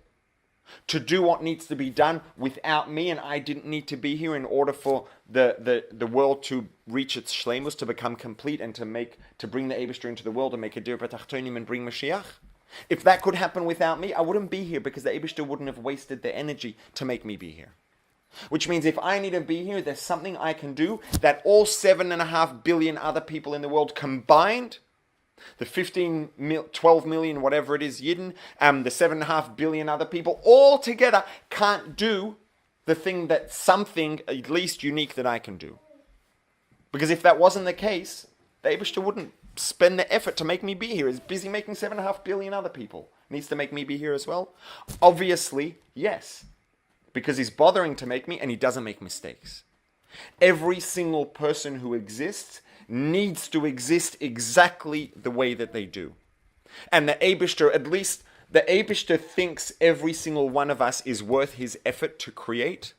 Speaker 1: to do what needs to be done without me, and I didn't need to be here in order for the world to reach its shleimus, to become complete, and to bring the Eibishter into the world and make a dir b'tachtonim and bring Mashiach. If that could happen without me, I wouldn't be here, because the Eibishter wouldn't have wasted the energy to make me be here. Which means if I need to be here, there's something I can do that all 7.5 billion other people in the world combined The 12 million, whatever it is, Yidden, the 7.5 billion other people, all together can't do the thing that something at least unique that I can do. Because if that wasn't the case, the Eibishter wouldn't spend the effort to make me be here. He's busy making 7.5 billion other people. Needs to make me be here as well? Obviously, yes. Because he's bothering to make me and he doesn't make mistakes. Every single person who exists needs to exist exactly the way that they do. And the Eibishter, at least the Eibishter thinks every single one of us is worth his effort to create.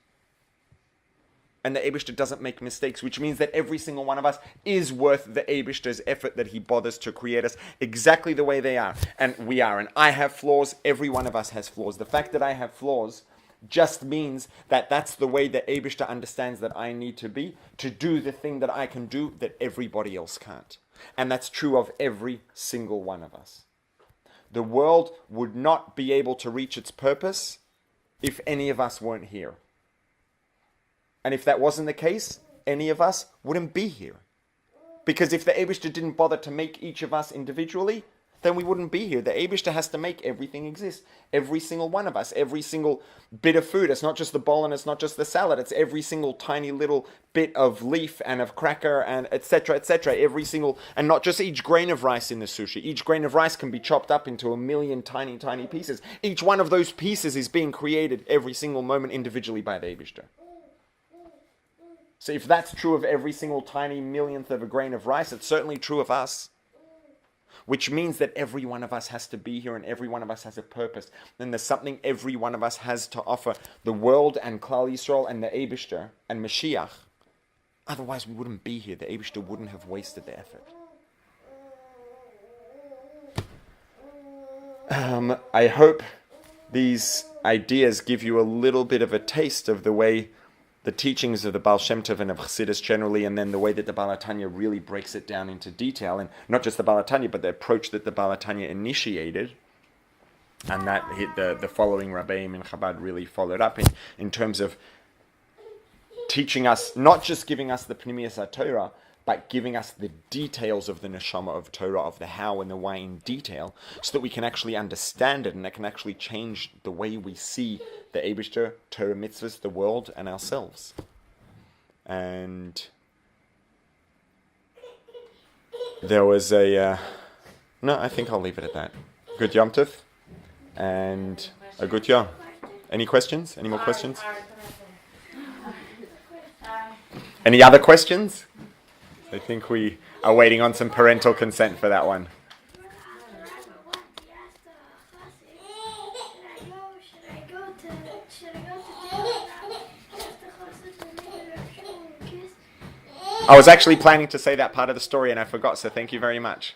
Speaker 1: And the Eibishter doesn't make mistakes, which means that every single one of us is worth the Eibishter's effort that he bothers to create us exactly the way they are. And we are. And I have flaws. Every one of us has flaws. The fact that I have flaws just means that that's the way the Eibishter understands that I need to be, to do the thing that I can do that everybody else can't. And that's true of every single one of us. The world would not be able to reach its purpose if any of us weren't here. And if that wasn't the case, any of us wouldn't be here. Because if the Eibishter didn't bother to make each of us individually, then we wouldn't be here. The Eibishter has to make everything exist. Every single one of us, every single bit of food. It's not just the bowl and it's not just the salad. It's every single tiny little bit of leaf and of cracker and etc., etc. Every single, and not just each grain of rice in the sushi. Each grain of rice can be chopped up into a million tiny, tiny pieces. Each one of those pieces is being created every single moment individually by the Eibishter. So if that's true of every single tiny millionth of a grain of rice, it's certainly true of us. Which means that every one of us has to be here and every one of us has a purpose. And there's something every one of us has to offer the world and Klal Yisrael and the Eibishter and Mashiach. Otherwise we wouldn't be here. The Eibishter wouldn't have wasted the effort. I hope these ideas give you a little bit of a taste of the way the teachings of the Baal Shem Tov and of Chassidus generally, and then the way that the Baal HaTanya really breaks it down into detail, and not just the Baal HaTanya, but the approach that the Baal HaTanya initiated, and that the following Rabbeim in Chabad really followed up in terms of teaching us, not just giving us the Pnimiyas HaTorah, but giving us the details of the neshama of Torah, of the how and the why in detail, so that we can actually understand it, and that can actually change the way we see the Eibishter, Torah mitzvahs, the world, and ourselves. And there was I think I'll leave it at that. Good Yom Tov, and a good Yom. Any questions? Any more questions? Any other questions? I think we are waiting on some parental consent for that one. I was actually planning to say that part of the story and I forgot, so thank you very much.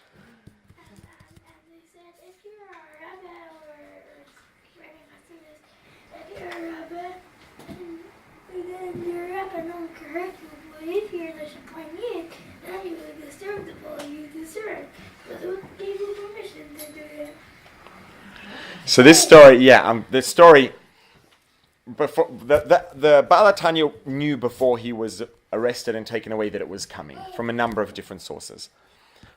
Speaker 1: So this story, this story, before the Baal HaTanya knew before he was arrested and taken away that it was coming from a number of different sources.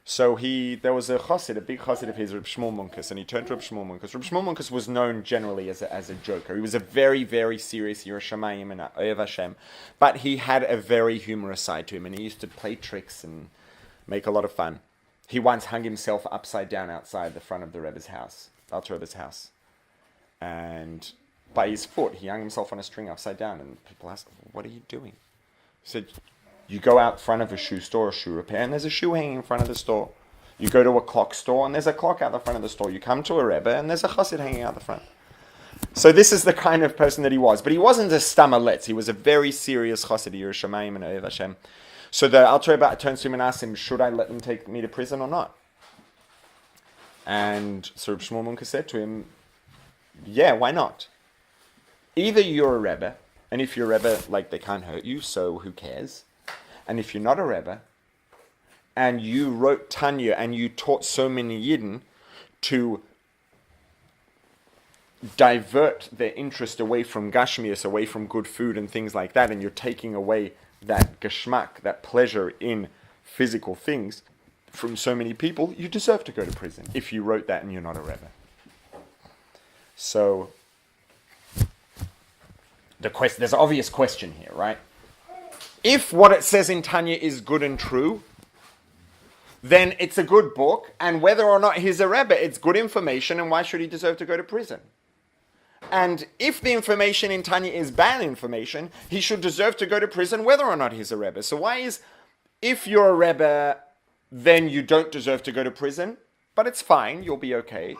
Speaker 1: So there was a chassid, a big chassid of his, Reb Shmuel Munkus, and he turned to Reb Shmuel Munkus. Reb Shmuel Munkus was known generally as a joker. He was a very, very serious Yireh Shamayim and Ohev Hashem, but he had a very humorous side to him, and he used to play tricks and make a lot of fun. He once hung himself upside down outside the front of the Rebbe's house, Alter Rebbe's house, and by his foot, he hung himself on a string upside down, and people asked, "What are you doing?" He said, "You go out front of a shoe store, a shoe repair, and there's a shoe hanging in front of the store. You go to a clock store, and there's a clock out the front of the store. You come to a Rebbe, and there's a chassid hanging out the front." So this is the kind of person that he was. But he wasn't a stam aletz. He was a very serious chassid, Yireh Shamayim and Ohev Hashem. So the Alter Rebbe turns to him and asks him, "Should I let them take me to prison or not?" And so Reb Shmuel Munkus said to him, "Yeah, why not? Either you're a Rebbe, and if you're a Rebbe, like, they can't hurt you, so who cares? And if you're not a Rebbe, and you wrote Tanya, and you taught so many Yidden to divert their interest away from Gashmias, away from good food and things like that, and you're taking away that geshmak, that pleasure in physical things, from so many people, you deserve to go to prison if you wrote that and you're not a Rebbe. So, there's an obvious question here, right? If what it says in Tanya is good and true, then it's a good book, and whether or not he's a Rebbe, it's good information, and why should he deserve to go to prison? And if the information in Tanya is bad information, he should deserve to go to prison whether or not he's a Rebbe. So why is, if you're a Rebbe, then you don't deserve to go to prison, but it's fine, you'll be okay.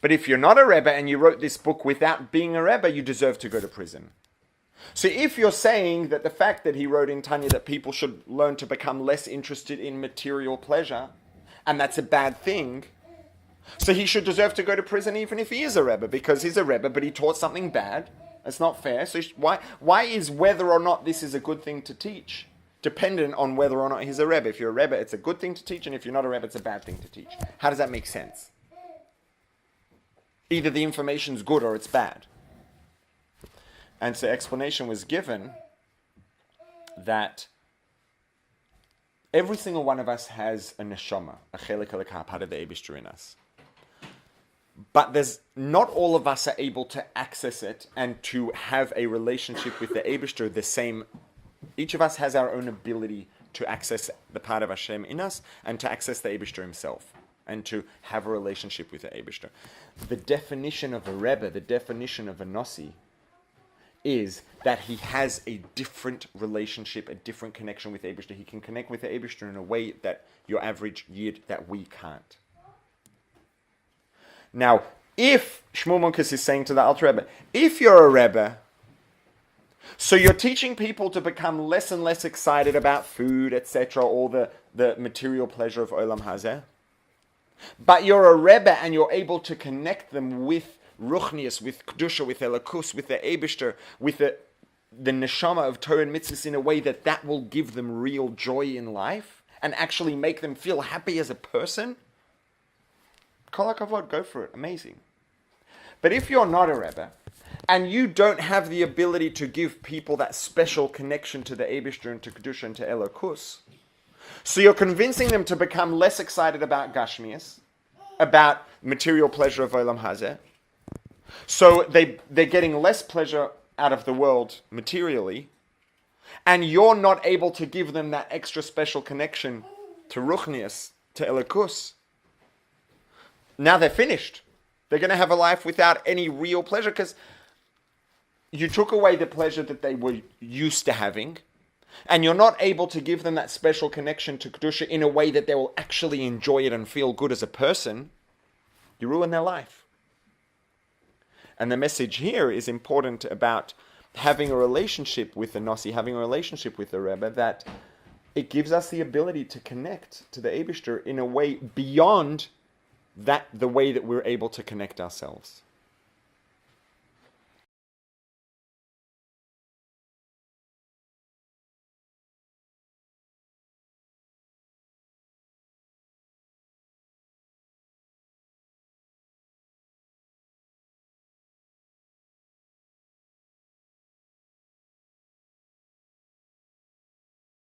Speaker 1: But if you're not a Rebbe and you wrote this book without being a Rebbe, you deserve to go to prison. So if you're saying that the fact that he wrote in Tanya that people should learn to become less interested in material pleasure, and that's a bad thing, so he should deserve to go to prison even if he is a Rebbe, because he's a Rebbe, but he taught something bad. That's not fair. So why is whether or not this is a good thing to teach dependent on whether or not he's a Rebbe? If you're a Rebbe, it's a good thing to teach, and if you're not a Rebbe, it's a bad thing to teach. How does that make sense? Either the information's good or it's bad. And so explanation was given that every single one of us has a neshama, a chelik elokah, part of the Eibishter in us. But not all of us are able to access it and to have a relationship with the Eibishter the same. Each of us has our own ability to access the part of Hashem in us and to access the Eibishter himself and to have a relationship with the Eibishter. The definition of a Rebbe, the definition of a Nossi, is that he has a different relationship, a different connection with the Eibishter. He can connect with the Eibishter in a way that your average Yid, that we can't. Now, if Shmuel Munkus is saying to the Alter Rebbe, if you're a Rebbe, so you're teaching people to become less and less excited about food, etc., all the material pleasure of Olam Hazeh, but you're a Rebbe and you're able to connect them with Ruchnius, with Kedusha, with Elokus, with the Eibishter, with the neshama of Torah and mitzvahs in a way that will give them real joy in life and actually make them feel happy as a person, Kol HaKavod, go for it, amazing. But if you're not a Rebbe and you don't have the ability to give people that special connection to the Eibishter and to Kedusha and to Elokus, so you're convincing them to become less excited about Gashmias, about material pleasure of Olam Hazeh, so they're getting less pleasure out of the world materially, and you're not able to give them that extra special connection to Ruchnius, to Elokus. Now they're finished. They're going to have a life without any real pleasure because you took away the pleasure that they were used to having, and you're not able to give them that special connection to Kedusha in a way that they will actually enjoy it and feel good as a person. You ruin their life. And the message here is important about having a relationship with the Nossi, having a relationship with the Rebbe, that it gives us the ability to connect to the Eibishter in a way beyond the way that we're able to connect ourselves.